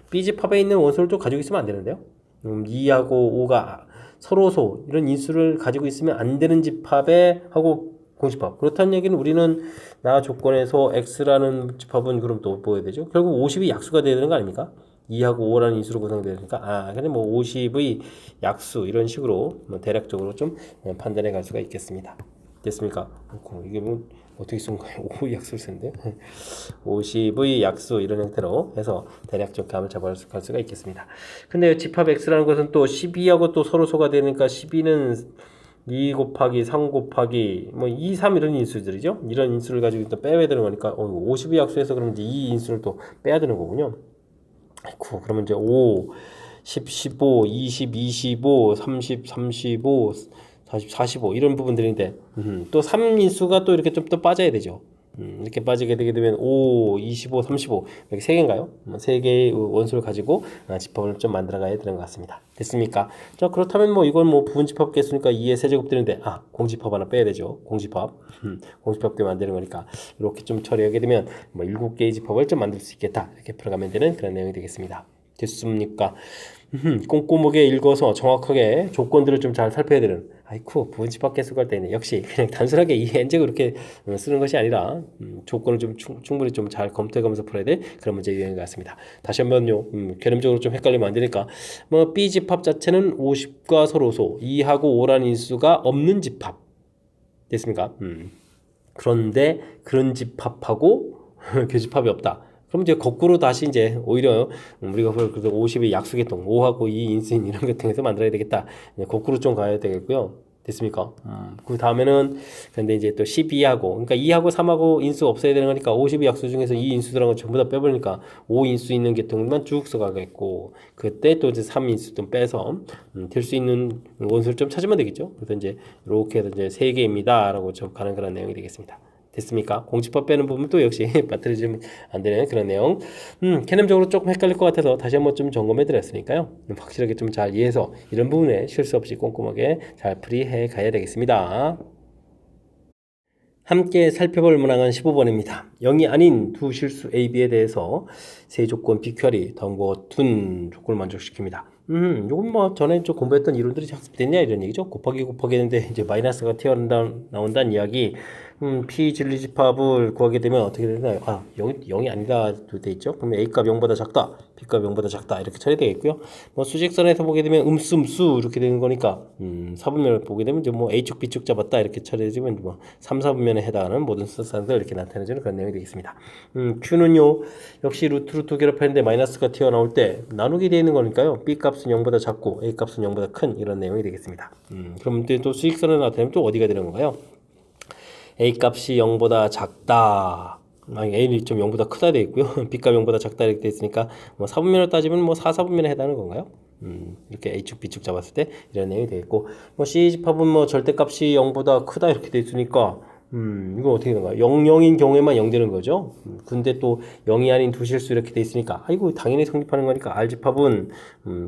B 집합에 있는 원소를 또 가지고 있으면 안 되는데요. 2하고 5가 서로 이런 인수를 가지고 있으면 안 되는 집합에 하고 공집합. 그렇다는 얘기는 우리는 나 조건에서 X라는 집합은 그럼 또 뭐 해야 되죠? 결국 50이 약수가 돼야 되는 거 아닙니까? 2하고 5라는 인수로 구성되니까 근데 뭐 50의 약수 이런 식으로 뭐 대략적으로 좀 판단해 갈 수가 있겠습니다. 됐습니까? 이게 뭐 어떻게 쓴 거예요? 5의 약수를 쓴데 50의 약수 이런 형태로 해서 대략적 감을 잡아갈 수가 있겠습니다. 근데 집합 X라는 것은 또 12하고 또 서로 소가 되니까 12는 2 곱하기 3 곱하기 뭐 2, 3 이런 인수들이죠. 이런 인수를 가지고 또 빼야 되는 거니까 50의 약수에서 그럼 이제 이 인수를 또 빼야 되는 거군요. 그러면 이제 5, 10, 15, 20, 25, 30, 35, 40, 45 이런 부분들인데 또 3인수가 또 이렇게 좀 또 빠져야 되죠. 이렇게 빠지게 되게 되면 5, 25, 35 이렇게 3개인가요? 3개의 원소를 가지고 집합을 좀 만들어 가야 되는 것 같습니다. 됐습니까? 자, 그렇다면 뭐 이건 뭐 부분 집합 개수니까 2의 세제곱 되는데 공집합 하나 빼야 되죠. 공집합 공집합 때문에 만드는 거니까 이렇게 좀 처리하게 되면 뭐 7개의 집합을 좀 만들 수 있겠다 이렇게 풀어가면 되는 그런 내용이 되겠습니다. 됐습니까? 꼼꼼하게 읽어서 정확하게 조건들을 좀 잘 살펴야 되는 부분 집합 개수 할 때는 역시 그냥 단순하게 이 n제곱 이렇게 쓰는 것이 아니라 조건을 좀 충분히 좀 잘 검토해가면서 풀어야 될 그런 문제 유형인 것 같습니다. 다시 한번요 개념적으로 좀 헷갈리면 안 되니까 뭐 B 집합 자체는 50과 서로소 2하고 5라는 인수가 없는 집합 됐습니까? 그런데 그런 집합하고 교집합이 없다. 그럼 이제 거꾸로 다시 이제 오히려 우리가 그래서 50의 약수계통 5하고 2 인수인 이런 계통에서 만들어야 되겠다. 거꾸로 좀 가야 되겠고요. 됐습니까? 그 다음에는 근데 이제 또 12하고 그러니까 2하고 3하고 인수 없어야 되는 거니까 50의 약수 중에서 2 인수 들어간 거 전부 다 빼버리니까 5 인수 있는 계통만 쭉 써가겠고 그때 또 이제 3 인수 좀 빼서 될 수 있는 원수를 좀 찾으면 되겠죠. 그래서 이제 이렇게 해서 이제 3개입니다라고 좀 가는 그런 내용이 되겠습니다. 됐습니까? 공집합 빼는 부분도 역시 빠뜨리지면 안 되는 그런 내용. 개념적으로 조금 헷갈릴 것 같아서 다시 한번 좀 점검해 드렸으니까요. 확실하게 좀 잘 이해해서 이런 부분에 실수 없이 꼼꼼하게 잘 풀이해 가야 되겠습니다. 함께 살펴볼 문항은 15번입니다. 0이 아닌 두 실수 A, B에 대해서 세 조건 BQR이 다음과 같은 조건을 만족시킵니다. 요건 뭐 전에 좀 공부했던 이론들이 학습됐냐 이런 얘기죠. 곱하기 했는데 이제 마이너스가 튀어나온다는 이야기. P 진리집합을 구하게 되면 어떻게 되나요? 0이 아니다 돼 있죠. 그러면 A값 0보다 작다, B값 0보다 작다 이렇게 처리되겠고요. 뭐 수직선에서 보게 되면 음수 이렇게 되는 거니까 4분면을 보게 되면 이제 뭐 A축 B축 잡았다 이렇게 처리되면 뭐 3, 4분면에 해당하는 모든 수산들 이렇게 나타내주는 그런 내용이 되겠습니다. Q는요 역시 루트 결합했는데 마이너스가 튀어나올 때 나누게 되어 있는 거니까요. B값은 0보다 작고 A값은 0보다 큰 이런 내용이 되겠습니다. 그럼 또 수직선에 나타내면 또 어디가 되는 건가요? A값이 0보다 작다. A는 좀 0보다 크다 되어 있고요. B값 0보다 작다 이렇게 되어 있으니까 뭐 4분면을 따지면 뭐 4, 4분면에 해당하는 건가요? 이렇게 A축 B축 잡았을 때 이런 내용이 되겠고 뭐 C집합은 뭐 절대값이 0보다 크다 이렇게 되어 있으니까 이거 어떻게 되는 거야? 0, 0인 경우에만 0 되는 거죠. 근데 또 0이 아닌 두 실수 이렇게 돼 있으니까 이거 당연히 성립하는 거니까 R집합은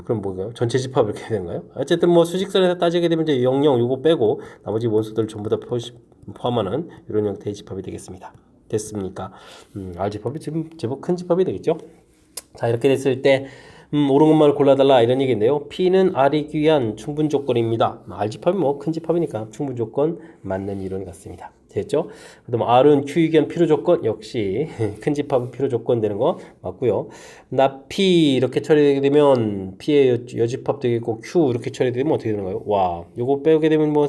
그럼 뭐예요? 전체 집합 이렇게 되는 거예요? 어쨌든 뭐 수직선에서 따지게 되면 이제 0, 0 요거 빼고 나머지 원수들 전부 다 포함하는 이런 형태의 집합이 되겠습니다. 됐습니까? R집합이 지금 제법 큰 집합이 되겠죠? 자, 이렇게 됐을 때 옳은 것만을 골라달라 이런 얘기인데요. P는 R이 귀한 충분 조건입니다. R집합이 뭐 큰 집합이니까 충분 조건 맞는 이론 같습니다. 됐죠? 그다음 R은 Q에 귀한 필요 조건 역시 큰 집합은 필요 조건 되는 거 맞고요. 나 P 이렇게 처리되게 되면 P의 여집합 되겠고 Q 이렇게 처리되면 어떻게 되는 거예요? 와, 요거 빼게 되면 뭐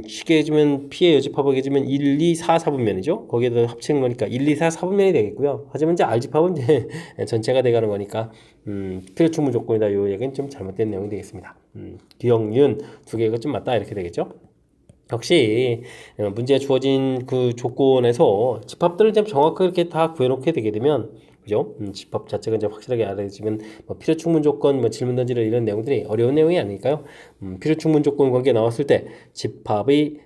쉽게 해주면 P의 여집합을 해주면 1, 2, 4, 4분면이죠. 거기에다 합치는 거니까 1, 2, 4, 4분면이 되겠고요. 하지만 이제 R집합은 이제 전체가 돼가는 거니까 필요 충분 조건이다. 요 얘기는 좀 잘못된 내용이 되겠습니다. 기억윤 두 개가 좀 맞다 이렇게 되겠죠. 역시 문제에 주어진 그 조건에서 집합들을 좀 정확하게 이렇게 다 구해놓게 되게 되면 그죠? 집합 자체가 이제 확실하게 알아지면 뭐 필요 충분 조건, 뭐 질문 던지는 이런 내용들이 어려운 내용이 아닐까요? 필요 충분 조건 관계 나왔을 때 집합의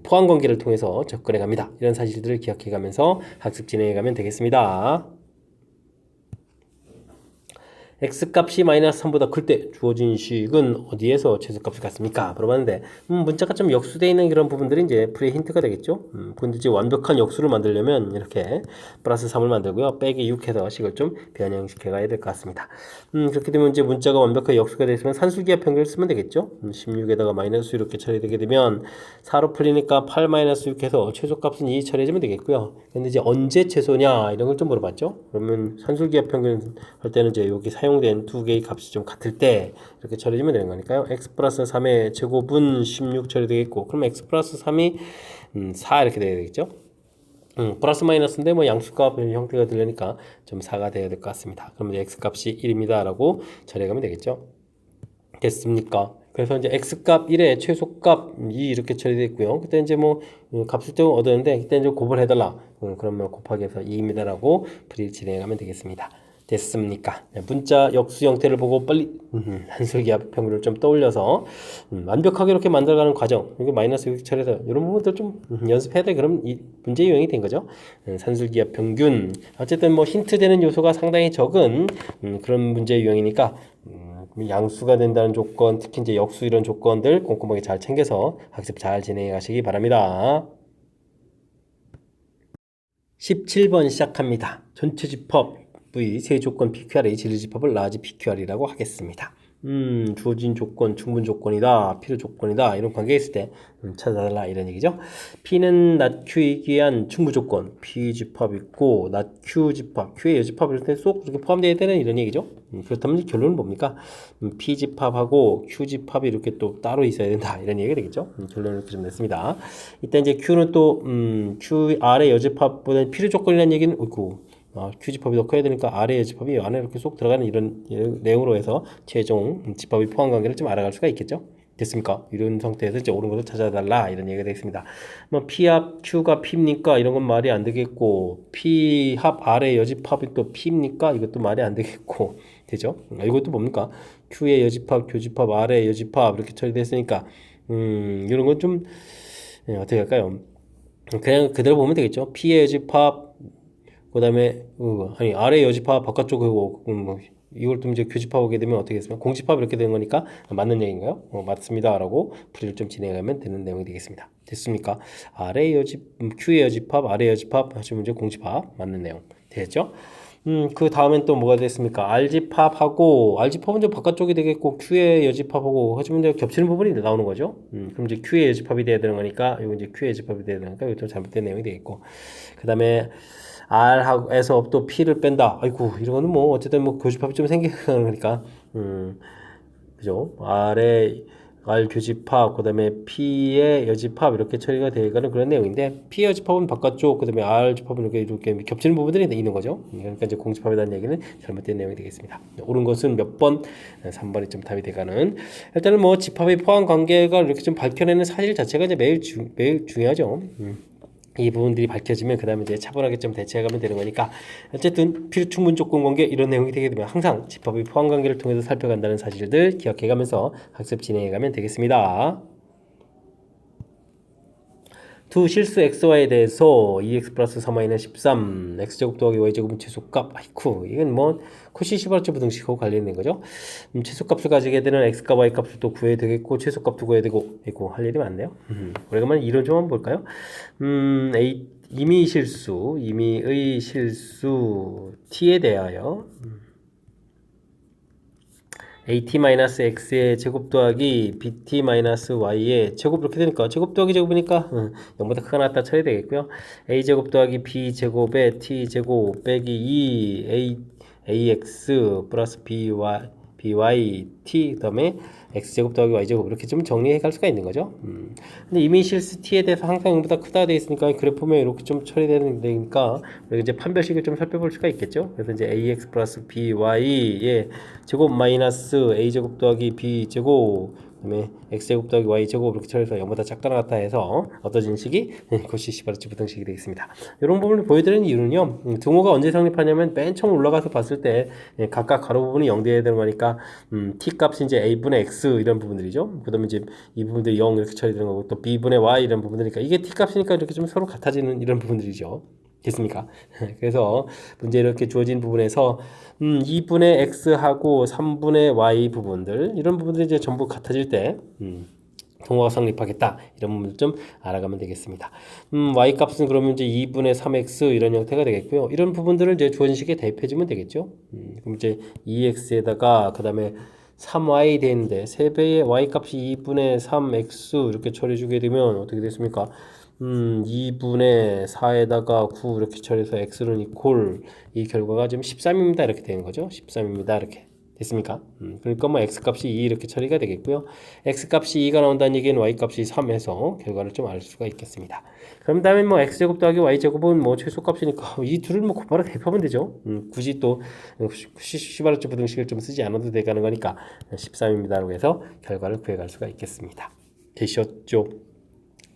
포함 관계를 통해서 접근해 갑니다. 이런 사실들을 기억해 가면서 학습 진행해 가면 되겠습니다. x값이 마이너스 3보다 클 때 주어진 식은 어디에서 최소값을 갖습니까? 물어봤는데 문자가 좀 역수되어 있는 그런 부분들이 이제 풀이의 힌트가 되겠죠. 근데 이제 완벽한 역수를 만들려면 이렇게 플러스 3을 만들고요. 빼기 6 해서 식을 좀 변형시켜 가야 될 것 같습니다. 그렇게 되면 이제 문자가 완벽하게 역수가 되어 있으면 산술기하 평균을 쓰면 되겠죠. 16에다가 마이너스 이렇게 처리되게 되면 4로 풀리니까 8 마이너스 6 해서 최소값은 2 처리해주면 되겠고요. 근데 이제 언제 최소냐 이런 걸 좀 물어봤죠. 그러면 산술기하 평균 할 때는 이제 여기 사용된 두 개의 값이 좀 같을 때 이렇게 처리해주면 되는 거니까요. x 플러스 3의 제곱은 16 처리되겠고 그럼 x 플러스 3이 4 이렇게 돼야 되겠죠. 플러스 마이너스인데 뭐 양수값 형태가 되려니까 좀 4가 돼야 될 것 같습니다. 그러면 x값이 1입니다 라고 처리하면 되겠죠. 됐습니까? 그래서 이제 x값 1에 최소값 2 이렇게 처리됐고요. 그때 이제 뭐 값을 좀 얻었는데 그때 이제 곱을 해달라. 그러면 곱하기 해서 2입니다 라고 풀이 진행하면 되겠습니다. 됐습니까? 문자 역수 형태를 보고 빨리 한술기하 평균을 좀 떠올려서 완벽하게 이렇게 만들어가는 과정, 이게 마이너스 처리해서 이런 부분들 좀 연습해야 돼. 그럼 이 문제 유형이 된 거죠. 산술기하 평균. 어쨌든 뭐 힌트 되는 요소가 상당히 적은 그런 문제 유형이니까 양수가 된다는 조건, 특히 이제 역수 이런 조건들 꼼꼼하게 잘 챙겨서 학습 잘 진행해 가시기 바랍니다. 17번 시작합니다. 전체 집합 V 세 조건 PQR의 진리집합을 라지 PQR이라고 하겠습니다. 주어진 조건, 충분 조건이다, 필요 조건이다 이런 관계가 있을 때 찾아달라 이런 얘기죠. P는 not Q에 기한 충분 조건, P 집합 있고 not Q 집합, Q의 여집합 이럴 때 쏙 이렇게 포함되어야 되는 이런 얘기죠. 그렇다면 결론은 뭡니까? P 집합하고 Q 집합이 이렇게 또 따로 있어야 된다 이런 얘기가 되겠죠. 결론을 이렇게 좀 냈습니다. 이때 이제 Q는 또 QR의 여집합보다는 필요 조건이라는 얘기는 있고 Q집합이 더 커야 되니까 R의 집합이 안에 이렇게 쏙 들어가는 이런 내용으로 해서 최종 집합의 포함 관계를 좀 알아갈 수가 있겠죠. 됐습니까? 이런 상태에서 이제 옳은 것을 찾아달라 이런 얘기가 되겠습니다. 뭐 P합 Q가 P입니까? 이런 건 말이 안 되겠고 P합 R의 여집합이 또 P입니까? 이것도 말이 안 되겠고 되죠? 이것도 뭡니까? Q의 여집합, 교집합, R의 여집합 이렇게 처리됐으니까 이런 건 좀 어떻게 할까요? 그냥 그대로 보면 되겠죠. P의 여집합 그 다음에 아래 여집합 바깥쪽이고 뭐 이걸 또 이제 교집합하게 되면 어떻게 됐습니까? 공집합 이렇게 되는 거니까 맞는 얘기인가요? 맞습니다 라고 풀이를 좀 진행하면 되는 내용이 되겠습니다. 됐습니까? 아래 여집 Q의 여집합 아래 여집합 하시면 이제 공집합 맞는 내용 되겠죠? 그 다음엔 또 뭐가 됐습니까? RG팝하고, RG팝은 좀 바깥쪽이 되겠고, Q의 여집합하고, 하지만 이제 겹치는 부분이 나오는 거죠. 그럼 이제 Q의 여집합이 돼야 되는 거니까, 이거 이제 Q의 여집합이 돼야 되니까, 이거 좀 잘못된 내용이 되겠고. 그 다음에 R에서 또 P를 뺀다. 아이고, 이런 거는 뭐, 어쨌든 뭐, 교집합이 좀 생기는 거니까, 그죠? R 교집합, 그 다음에 P의 여집합 이렇게 처리가 되가는 그런 내용인데 P의 여집합은 바깥쪽, 그 다음에 R 집합은 이렇게 겹치는 부분들이 있는 거죠. 그러니까 이제 공집합에 대한 얘기는 잘못된 내용이 되겠습니다. 옳은 것은 몇 번? 3번이 좀 답이 되가는. 일단은 뭐 집합의 포함 관계가 이렇게 좀 밝혀내는 사실 자체가 이제 매일 중요하죠. 이 부분들이 밝혀지면 그 다음에 이제 차분하게 좀 대처해가면 되는 거니까 어쨌든 필충분 조건 관계 이런 내용이 되게 되면 항상 집합의 포함 관계를 통해서 살펴간다는 사실들 기억해가면서 학습 진행해가면 되겠습니다. 두 실수 xy에 대해서 2x 플러스 4-13 x제곱 더하기 y제곱은 최소값. 아이쿠, 이건 뭐 코시 시바르체 부등식하고 관련된 거죠. 최소값을 가지게 되는 x값 y값을 또 구해야 되겠고 최소값도 구해야 되고, 이거 할 일이 많네요. 오래간만에 이론 좀 한번 볼까요? 임의 실수 t에 대하여 at-x의 제곱 더하기 bt-y의 제곱 이렇게 되니까 제곱 더하기 제곱이니까 0보다 크거나 같다 처리 되겠고요. a제곱 더하기 b제곱에 t제곱 빼기 2ax 플러스 by t 그 다음에 x제곱 더하기 y제곱 이렇게 좀 정리해 갈 수가 있는 거죠. 근데 이미 실수 t에 대해서 항상 0보다 크다 되어 있으니까 그래프면 이렇게 좀 처리되는 데니까 우리가 이제 판별식을 좀 살펴볼 수가 있겠죠. 그래서 이제 ax 플러스 by의 제곱 마이너스 a제곱 더하기 b제곱 그다음에 x제곱 더하기 y제곱 이렇게 처리해서 0보다 작거나 같다 해서 어떠진 식이 코시 시바르체 부등식이 되겠습니다. 이런 부분을 보여드리는 이유는요. 등호가 언제 성립하냐면 맨 처음 올라가서 봤을 때 각각 가로 부분이 0 돼야 되는 거니까 t 값이 이제 a분의 x 이런 부분들이죠. 그다음에 이제 이 부분들이 0 이렇게 처리되는 거고 또 b분의 y 이런 부분들이니까 이게 t 값이니까 이렇게 좀 서로 같아지는 이런 부분들이죠. 됐습니까? 그래서 문제 이렇게 주어진 부분에서 2분의 x하고 3분의 y 부분들 이런 부분들이 이제 전부 같아질 때 동호가 성립하겠다 이런 부분을 좀 알아가면 되겠습니다. y 값은 그러면 이제 2분의 3x 이런 형태가 되겠고요. 이런 부분들을 이제 주어진 식에 대입해주면 되겠죠. 그럼 이제 2x에다가 그 다음에 3y 되는데 3배의 y 값이 2분의 3x 이렇게 처리해주게 되면 어떻게 됐습니까? 2분의 4에다가 9 이렇게 처리해서 x는 이퀄 이 결과가 지금 13입니다 이렇게 되는 거죠. 13입니다 이렇게 됐습니까? 그러니까 뭐 x값이 2 이렇게 처리가 되겠고요. x값이 2가 나온다는 얘기는 y값이 3에서 결과를 좀 알 수가 있겠습니다. 그럼 다음에 뭐 x제곱 더하기 y제곱은 뭐 최소값이니까 이 둘을 뭐 바로 대입하면 되죠. 굳이 또 시바르체 부등식을 좀 쓰지 않아도 되가는 거니까 13입니다라고 해서 결과를 구해갈 수가 있겠습니다. 되셨죠?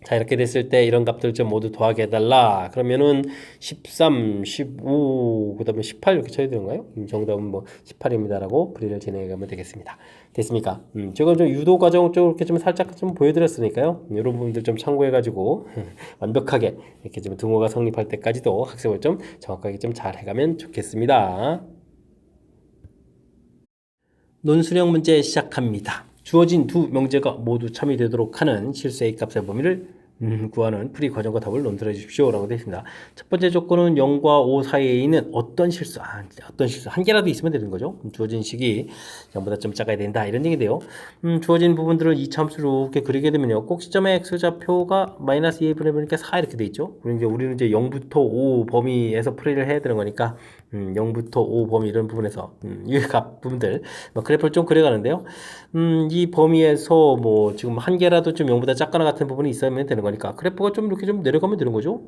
자, 이렇게 됐을 때 이런 값들 좀 모두 더하게 해달라. 그러면은 13, 15, 그 다음에 18 이렇게 쳐야 되는가요? 정답은 뭐 18입니다라고 풀이를 진행해 가면 되겠습니다. 됐습니까? 제가 좀 유도 과정 쪽으로 이렇게 좀 살짝 좀 보여드렸으니까요. 이런 부분들 좀 참고해가지고 완벽하게 이렇게 좀 등호가 성립할 때까지도 학습을 좀 정확하게 좀 잘 해가면 좋겠습니다. 논술형 문제 시작합니다. 주어진 두 명제가 모두 참이 되도록 하는 실수 A값의 범위를 구하는 풀이 과정과 답을 논술해 주십시오 라고 되어 있습니다. 첫 번째 조건은 0과 5 사이에 있는 어떤 실수 한 개라도 있으면 되는 거죠. 주어진 식이 0보다 좀 작아야 된다 이런 얘기인데요. 주어진 부분들을 이차함수로 이렇게 그리게 되면요. 꼭 시점의 x좌표가 마이너스 2분의 1이니까 4 이렇게 돼 있죠. 그리고 우리는 이제 0부터 5 범위에서 풀이를 해야 되는 거니까 0부터 5 범위 이런 부분에서 이 값 부분들 그래프를 좀 그려가는데요. 이 범위에서 뭐 지금 한 개라도 좀 0보다 작거나 같은 부분이 있으면 되는 거니까 그래프가 좀 이렇게 좀 내려가면 되는 거죠.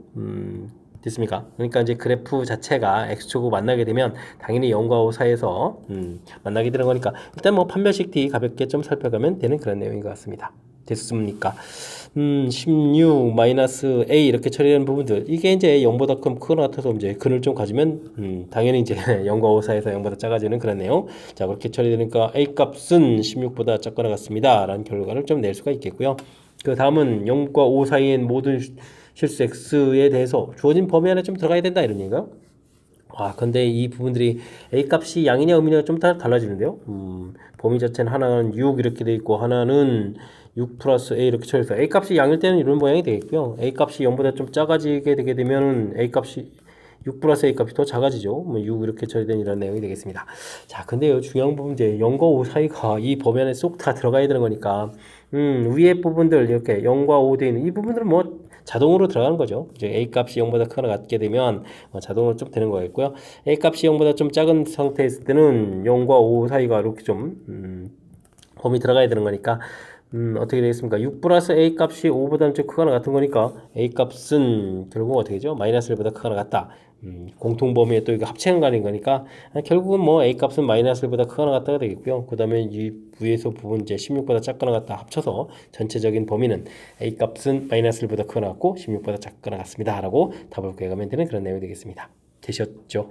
됐습니까? 그러니까 이제 그래프 자체가 x축하고 만나게 되면 당연히 0과 5 사이에서 만나게 되는 거니까 일단 뭐 판별식 t 가볍게 좀 살펴가면 되는 그런 내용인 것 같습니다. 됐습니까? 16 마이너스 a 이렇게 처리하는 부분들 이게 이제 0보다 크거나 같아서 이제 근을 좀 가지면 당연히 이제 0과 5 사이에서 0보다 작아지는 그런 내용. 자, 그렇게 처리되니까 a 값은 16보다 작거나 같습니다 라는 결과를 좀 낼 수가 있겠고요. 그 다음은 0과 5 사이엔 모든 실수 x에 대해서 주어진 범위 안에 좀 들어가야 된다 이런 얘기인가요? 근데 이 부분들이 a 값이 양이냐 음이냐 좀 달라지는데요. 범위 자체는 하나는 6 이렇게 돼 있고 하나는 6 플러스 a 이렇게 처리해서 a 값이 양일 때는 이런 모양이 되겠고요. a 값이 0보다 좀 작아지게 되게 되면 a 값이 6 플러스 A 값이 더 작아지죠. 뭐 6 이렇게 처리된 이런 내용이 되겠습니다. 자, 근데요, 중요한 부분 이제 0과 5 사이가 이 범위 안에 쏙 다 들어가야 되는 거니까, 위에 부분들 이렇게 0과 5 되어 있는 이 부분들은 뭐 자동으로 들어가는 거죠. 이제 A 값이 0보다 크거나 같게 되면 자동으로 좀 되는 거겠고요. A 값이 0보다 좀 작은 상태에 있을 때는 0과 5 사이가 이렇게 좀 범위 들어가야 되는 거니까 어떻게 되겠습니까? 6 플러스 A 값이 5보다는 좀 크거나 같은 거니까 A 값은 결국 어떻게 되죠? 마이너스 1보다 크거나 같다. 공통 범위에 또 이거 합체는 가는 거니까 결국은 뭐 A 값은 마이너스 1보다 크거나 같다가 되겠고요. 그 다음에 이 위에서 부분 이제 16보다 작거나 같다 합쳐서 전체적인 범위는 A 값은 마이너스 1보다 크거나 같고 16보다 작거나 같습니다. 라고 답을 구해가면 되는 그런 내용이 되겠습니다. 되셨죠?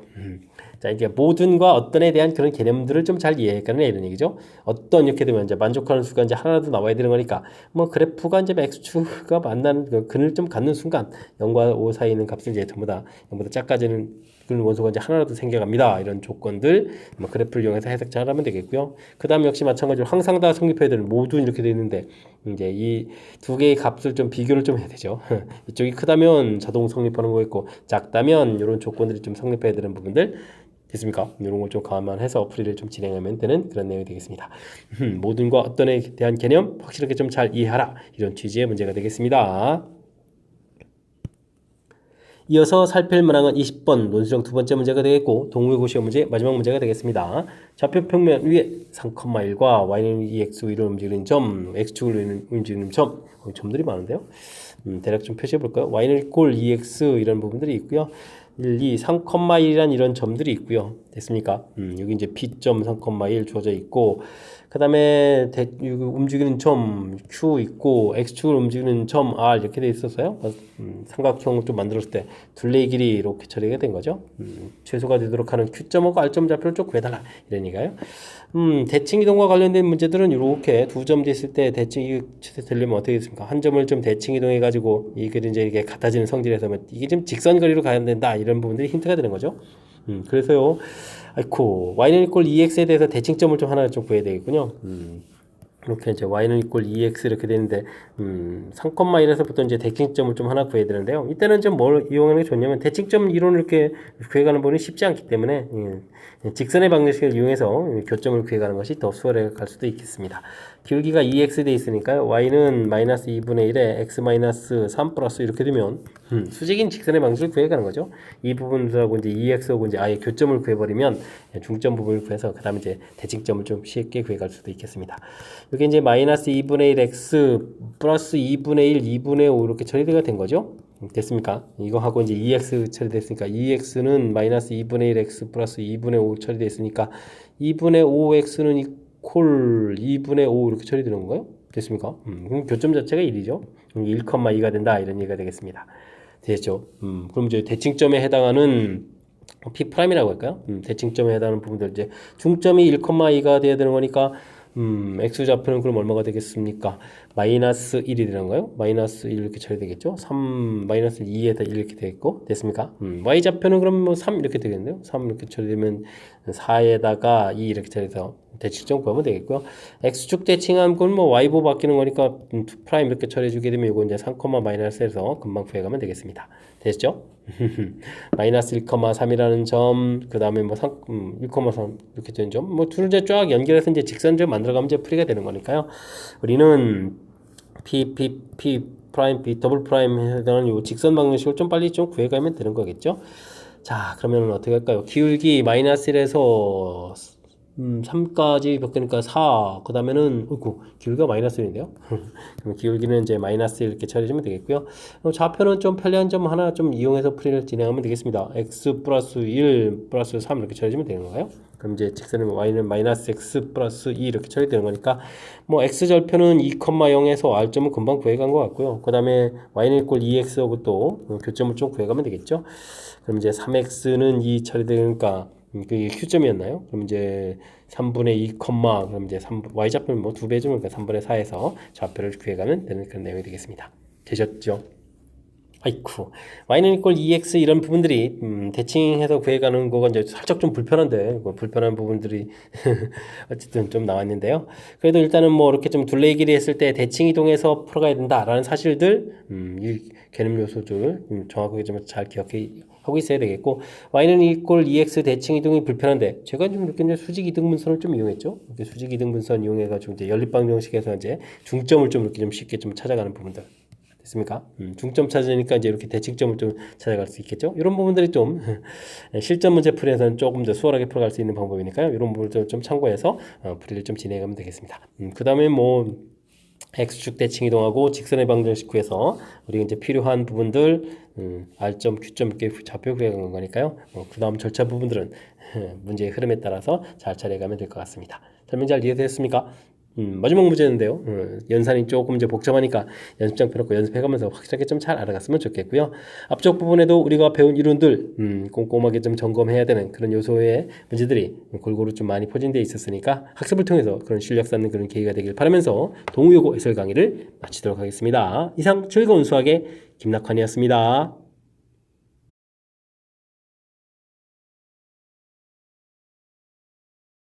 자, 이제 모든과 어떤에 대한 그런 개념들을 좀 잘 이해해가는 이런 얘기죠. 어떤 이렇게 되면 이제 만족하는 수가 이제 하나라도 나와야 되는 거니까 뭐 그래프가 이제 x축과 만나는 그 근을 좀 갖는 순간 0과 5 사이에 있는 값을 이제 전부 다 0보다 작아지는 그런 원소가 이제 하나라도 생겨갑니다. 이런 조건들 뭐 그래프를 이용해서 해석 잘하면 되겠고요. 그 다음 역시 마찬가지로 항상 다 성립해야 되는 모두 이렇게 되어 있는데 이제 이 두 개의 값을 좀 비교를 좀 해야 되죠. 이쪽이 크다면 자동 성립하는 거겠고 작다면 이런 조건들이 좀 성립해야 되는 부분들 됐습니까? 이런 걸 좀 감안해서 풀이를 좀 진행하면 되는 그런 내용이 되겠습니다. 모든과 어떤에 대한 개념 확실하게 좀 잘 이해하라 이런 취지의 문제가 되겠습니다. 이어서 살필 문항은 20번 논술형 두 번째 문제가 되겠고 동물고 시험 문제 마지막 문제가 되겠습니다. 좌표 평면 위에 3,1과 y는 2x 위로 움직이는 점, x축을 움직이는 점, 점들이 많은데요. 대략 좀 표시해 볼까요? y는 꼴 2x 이런 부분들이 있고요. 1, 2, 3,1이란 이런 점들이 있고요. 됐습니까? 여기 이제 P점 3,1 주어져 있고 그 다음에 움직이는 점 Q 있고 X축을 움직이는 점 R 이렇게 돼 있었어요. 삼각형을 좀 만들었을 때 둘레의 길이 이렇게 처리가 된 거죠. 최소가 되도록 하는 Q점하고 R점 좌표를 좀 구해달라 이런 얘기가요. 대칭 이동과 관련된 문제들은 이렇게 두 점 됐을 때 대칭이 되려면 어떻게 됐습니까? 한 점을 좀 대칭 이동해 가지고 이게 이제 이게 같아지는 성질에서 이게 좀 직선 거리로 가야 된다 이런 부분들이 힌트가 되는 거죠. 그래서요. 아이코 y는 이꼴 2x에 대해서 대칭점을 좀 하나 좀 구해야 되겠군요. 이렇게 이제 y는 이꼴 2x 이렇게 되는데 3,1에서부터 이제 대칭점을 좀 하나 구해야 되는데요. 이때는 좀 뭘 이용하는 게 좋냐면 대칭점 이론을 이렇게 구해가는 부분이 쉽지 않기 때문에 직선의 방정식을 이용해서 교점을 구해가는 것이 더 수월해 갈 수도 있겠습니다. 기울기가 2x 돼 있으니까요. y는 마이너스 2분의 1에 x 마이너스 3 플러스 이렇게 되면 수직인 직선의 방식을 구해가는 거죠. 이 부분하고 이제 2x하고 이제 아예 교점을 구해버리면 중점 부분을 구해서 그 다음에 이제 대칭점을 좀 쉽게 구해갈 수도 있겠습니다. 여기 이제 마이너스 2분의 1 x 플러스 2분의 1, 2분의 5 이렇게 처리가 된 거죠. 됐습니까? 이거 하고 이제 2x 처리됐으니까 2x는 마이너스 2분의 1 x 플러스 2분의 5 처리됐으니까 2분의 5x는 이퀄 2분의 5 이렇게 처리되는 건가요? 됐습니까? 그럼 교점 자체가 1이죠. 1,2가 된다 이런 얘기가 되겠습니다. 되겠죠? 그럼 이제 대칭점에 해당하는 P'이라고 할까요? 대칭점에 해당하는 부분들 이제 중점이 1,2가 돼야 되는 거니까 X좌표는 그럼 얼마가 되겠습니까? 마이너스 1이 되는가요? 마이너스 1 이렇게 처리되겠죠? 3, 마이너스 2에다 1 이렇게 되겠고, 됐습니까? Y좌표는 그럼 뭐 3 이렇게 되겠네요? 3 이렇게 처리되면 4에다가 2 이렇게 처리해서 대칭점 구하면 되겠고요. X축 대칭한 건 뭐 Y보 바뀌는 거니까 2' 이렇게 처리해주게 되면 이거 이제 3, 마이너스에서 금방 구해가면 되겠습니다. 됐죠? 마이너스 1,3이라는 점, 그 다음에 뭐 1,3 이렇게 되는 점, 뭐 둘을 이제 쫙 연결해서 이제 직선점 만들어가면 이제 풀이가 되는 거니까요. 우리는 P 프라임, B 더블 프라임에 해당하는 요 직선 방정식을 좀 빨리 좀 구해가면 되는 거겠죠. 자, 그러면 어떻게 할까요? 기울기 마이너스 1에서 3까지 바뀌니까 4, 그 다음에는, 기울기가 마이너스 1인데요? 그럼 기울기는 이제 마이너스 1 이렇게 처리해주면 되겠고요. 그럼 좌표는 좀 편리한 점 하나 좀 이용해서 풀이를 진행하면 되겠습니다. x 플러스 1 플러스 3 이렇게 처리해주면 되는 거예요. 그럼 이제 직선은 y는 마이너스 x 플러스 2 이렇게 처리되는 거니까, 뭐 x절표는 2,0에서 r점은 금방 구해간 것 같고요. 그 다음에 y는 이꼴 2x하고 또 교점을 좀 구해가면 되겠죠. 그럼 이제 3x는 2 처리되니까, 그게 Q점이었나요? 그럼 이제 3분의 2, 그럼 이제 Y좌표는 뭐 2배죠. 그러니까 3분의 4에서 좌표를 구해가면 되는 그런 내용이 되겠습니다. 되셨죠? 아이쿠, y는 이퀄 2x 이런 부분들이 대칭해서 구해가는 거가 이제 살짝 좀 불편한데 뭐 불편한 부분들이 어쨌든 좀 나왔는데요. 그래도 일단은 뭐 이렇게 좀 둘레길이 했을 때 대칭 이동해서 풀어가야 된다라는 사실들, 이 개념 요소들 정확하게 좀 잘 기억해 하고 있어야 되겠고, y는 이퀄 2x 대칭 이동이 불편한데 제가 좀 이렇게 이제 수직 이등 분선을 좀 이용했죠. 이렇게 수직 이등 분선 이용해가지고 이제 연립방 정식에서 이제 중점을 좀 이렇게 좀 쉽게 좀 찾아가는 부분들. 됐습니까? 중점 찾으니까 이제 이렇게 대칭점을 좀 찾아갈 수 있겠죠. 이런 부분들이 좀 실전 문제 풀이에서는 조금 더 수월하게 풀어갈 수 있는 방법이니까요. 이런 부분을 좀 참고해서 풀이를 좀 진행하면 되겠습니다. 그 다음에 뭐 X축 대칭 이동하고 직선의 방정식 구해서 우리가 이제 필요한 부분들 R점, Q점 이렇게 좌표 구해간 거니까요. 그 다음 절차 부분들은 문제의 흐름에 따라서 잘 처리해가면 될 것 같습니다. 설명 잘 이해되셨습니까? 마지막 문제인데요. 연산이 조금 이제 복잡하니까 연습장 펴놓고 연습해가면서 확실하게 좀 잘 알아갔으면 좋겠고요. 앞쪽 부분에도 우리가 배운 이론들 꼼꼼하게 좀 점검해야 되는 그런 요소의 문제들이 골고루 좀 많이 포진되어 있었으니까 학습을 통해서 그런 실력 쌓는 그런 계기가 되길 바라면서 동의요고 해설 강의를 마치도록 하겠습니다. 이상 즐거운 수학의 김낙환이었습니다.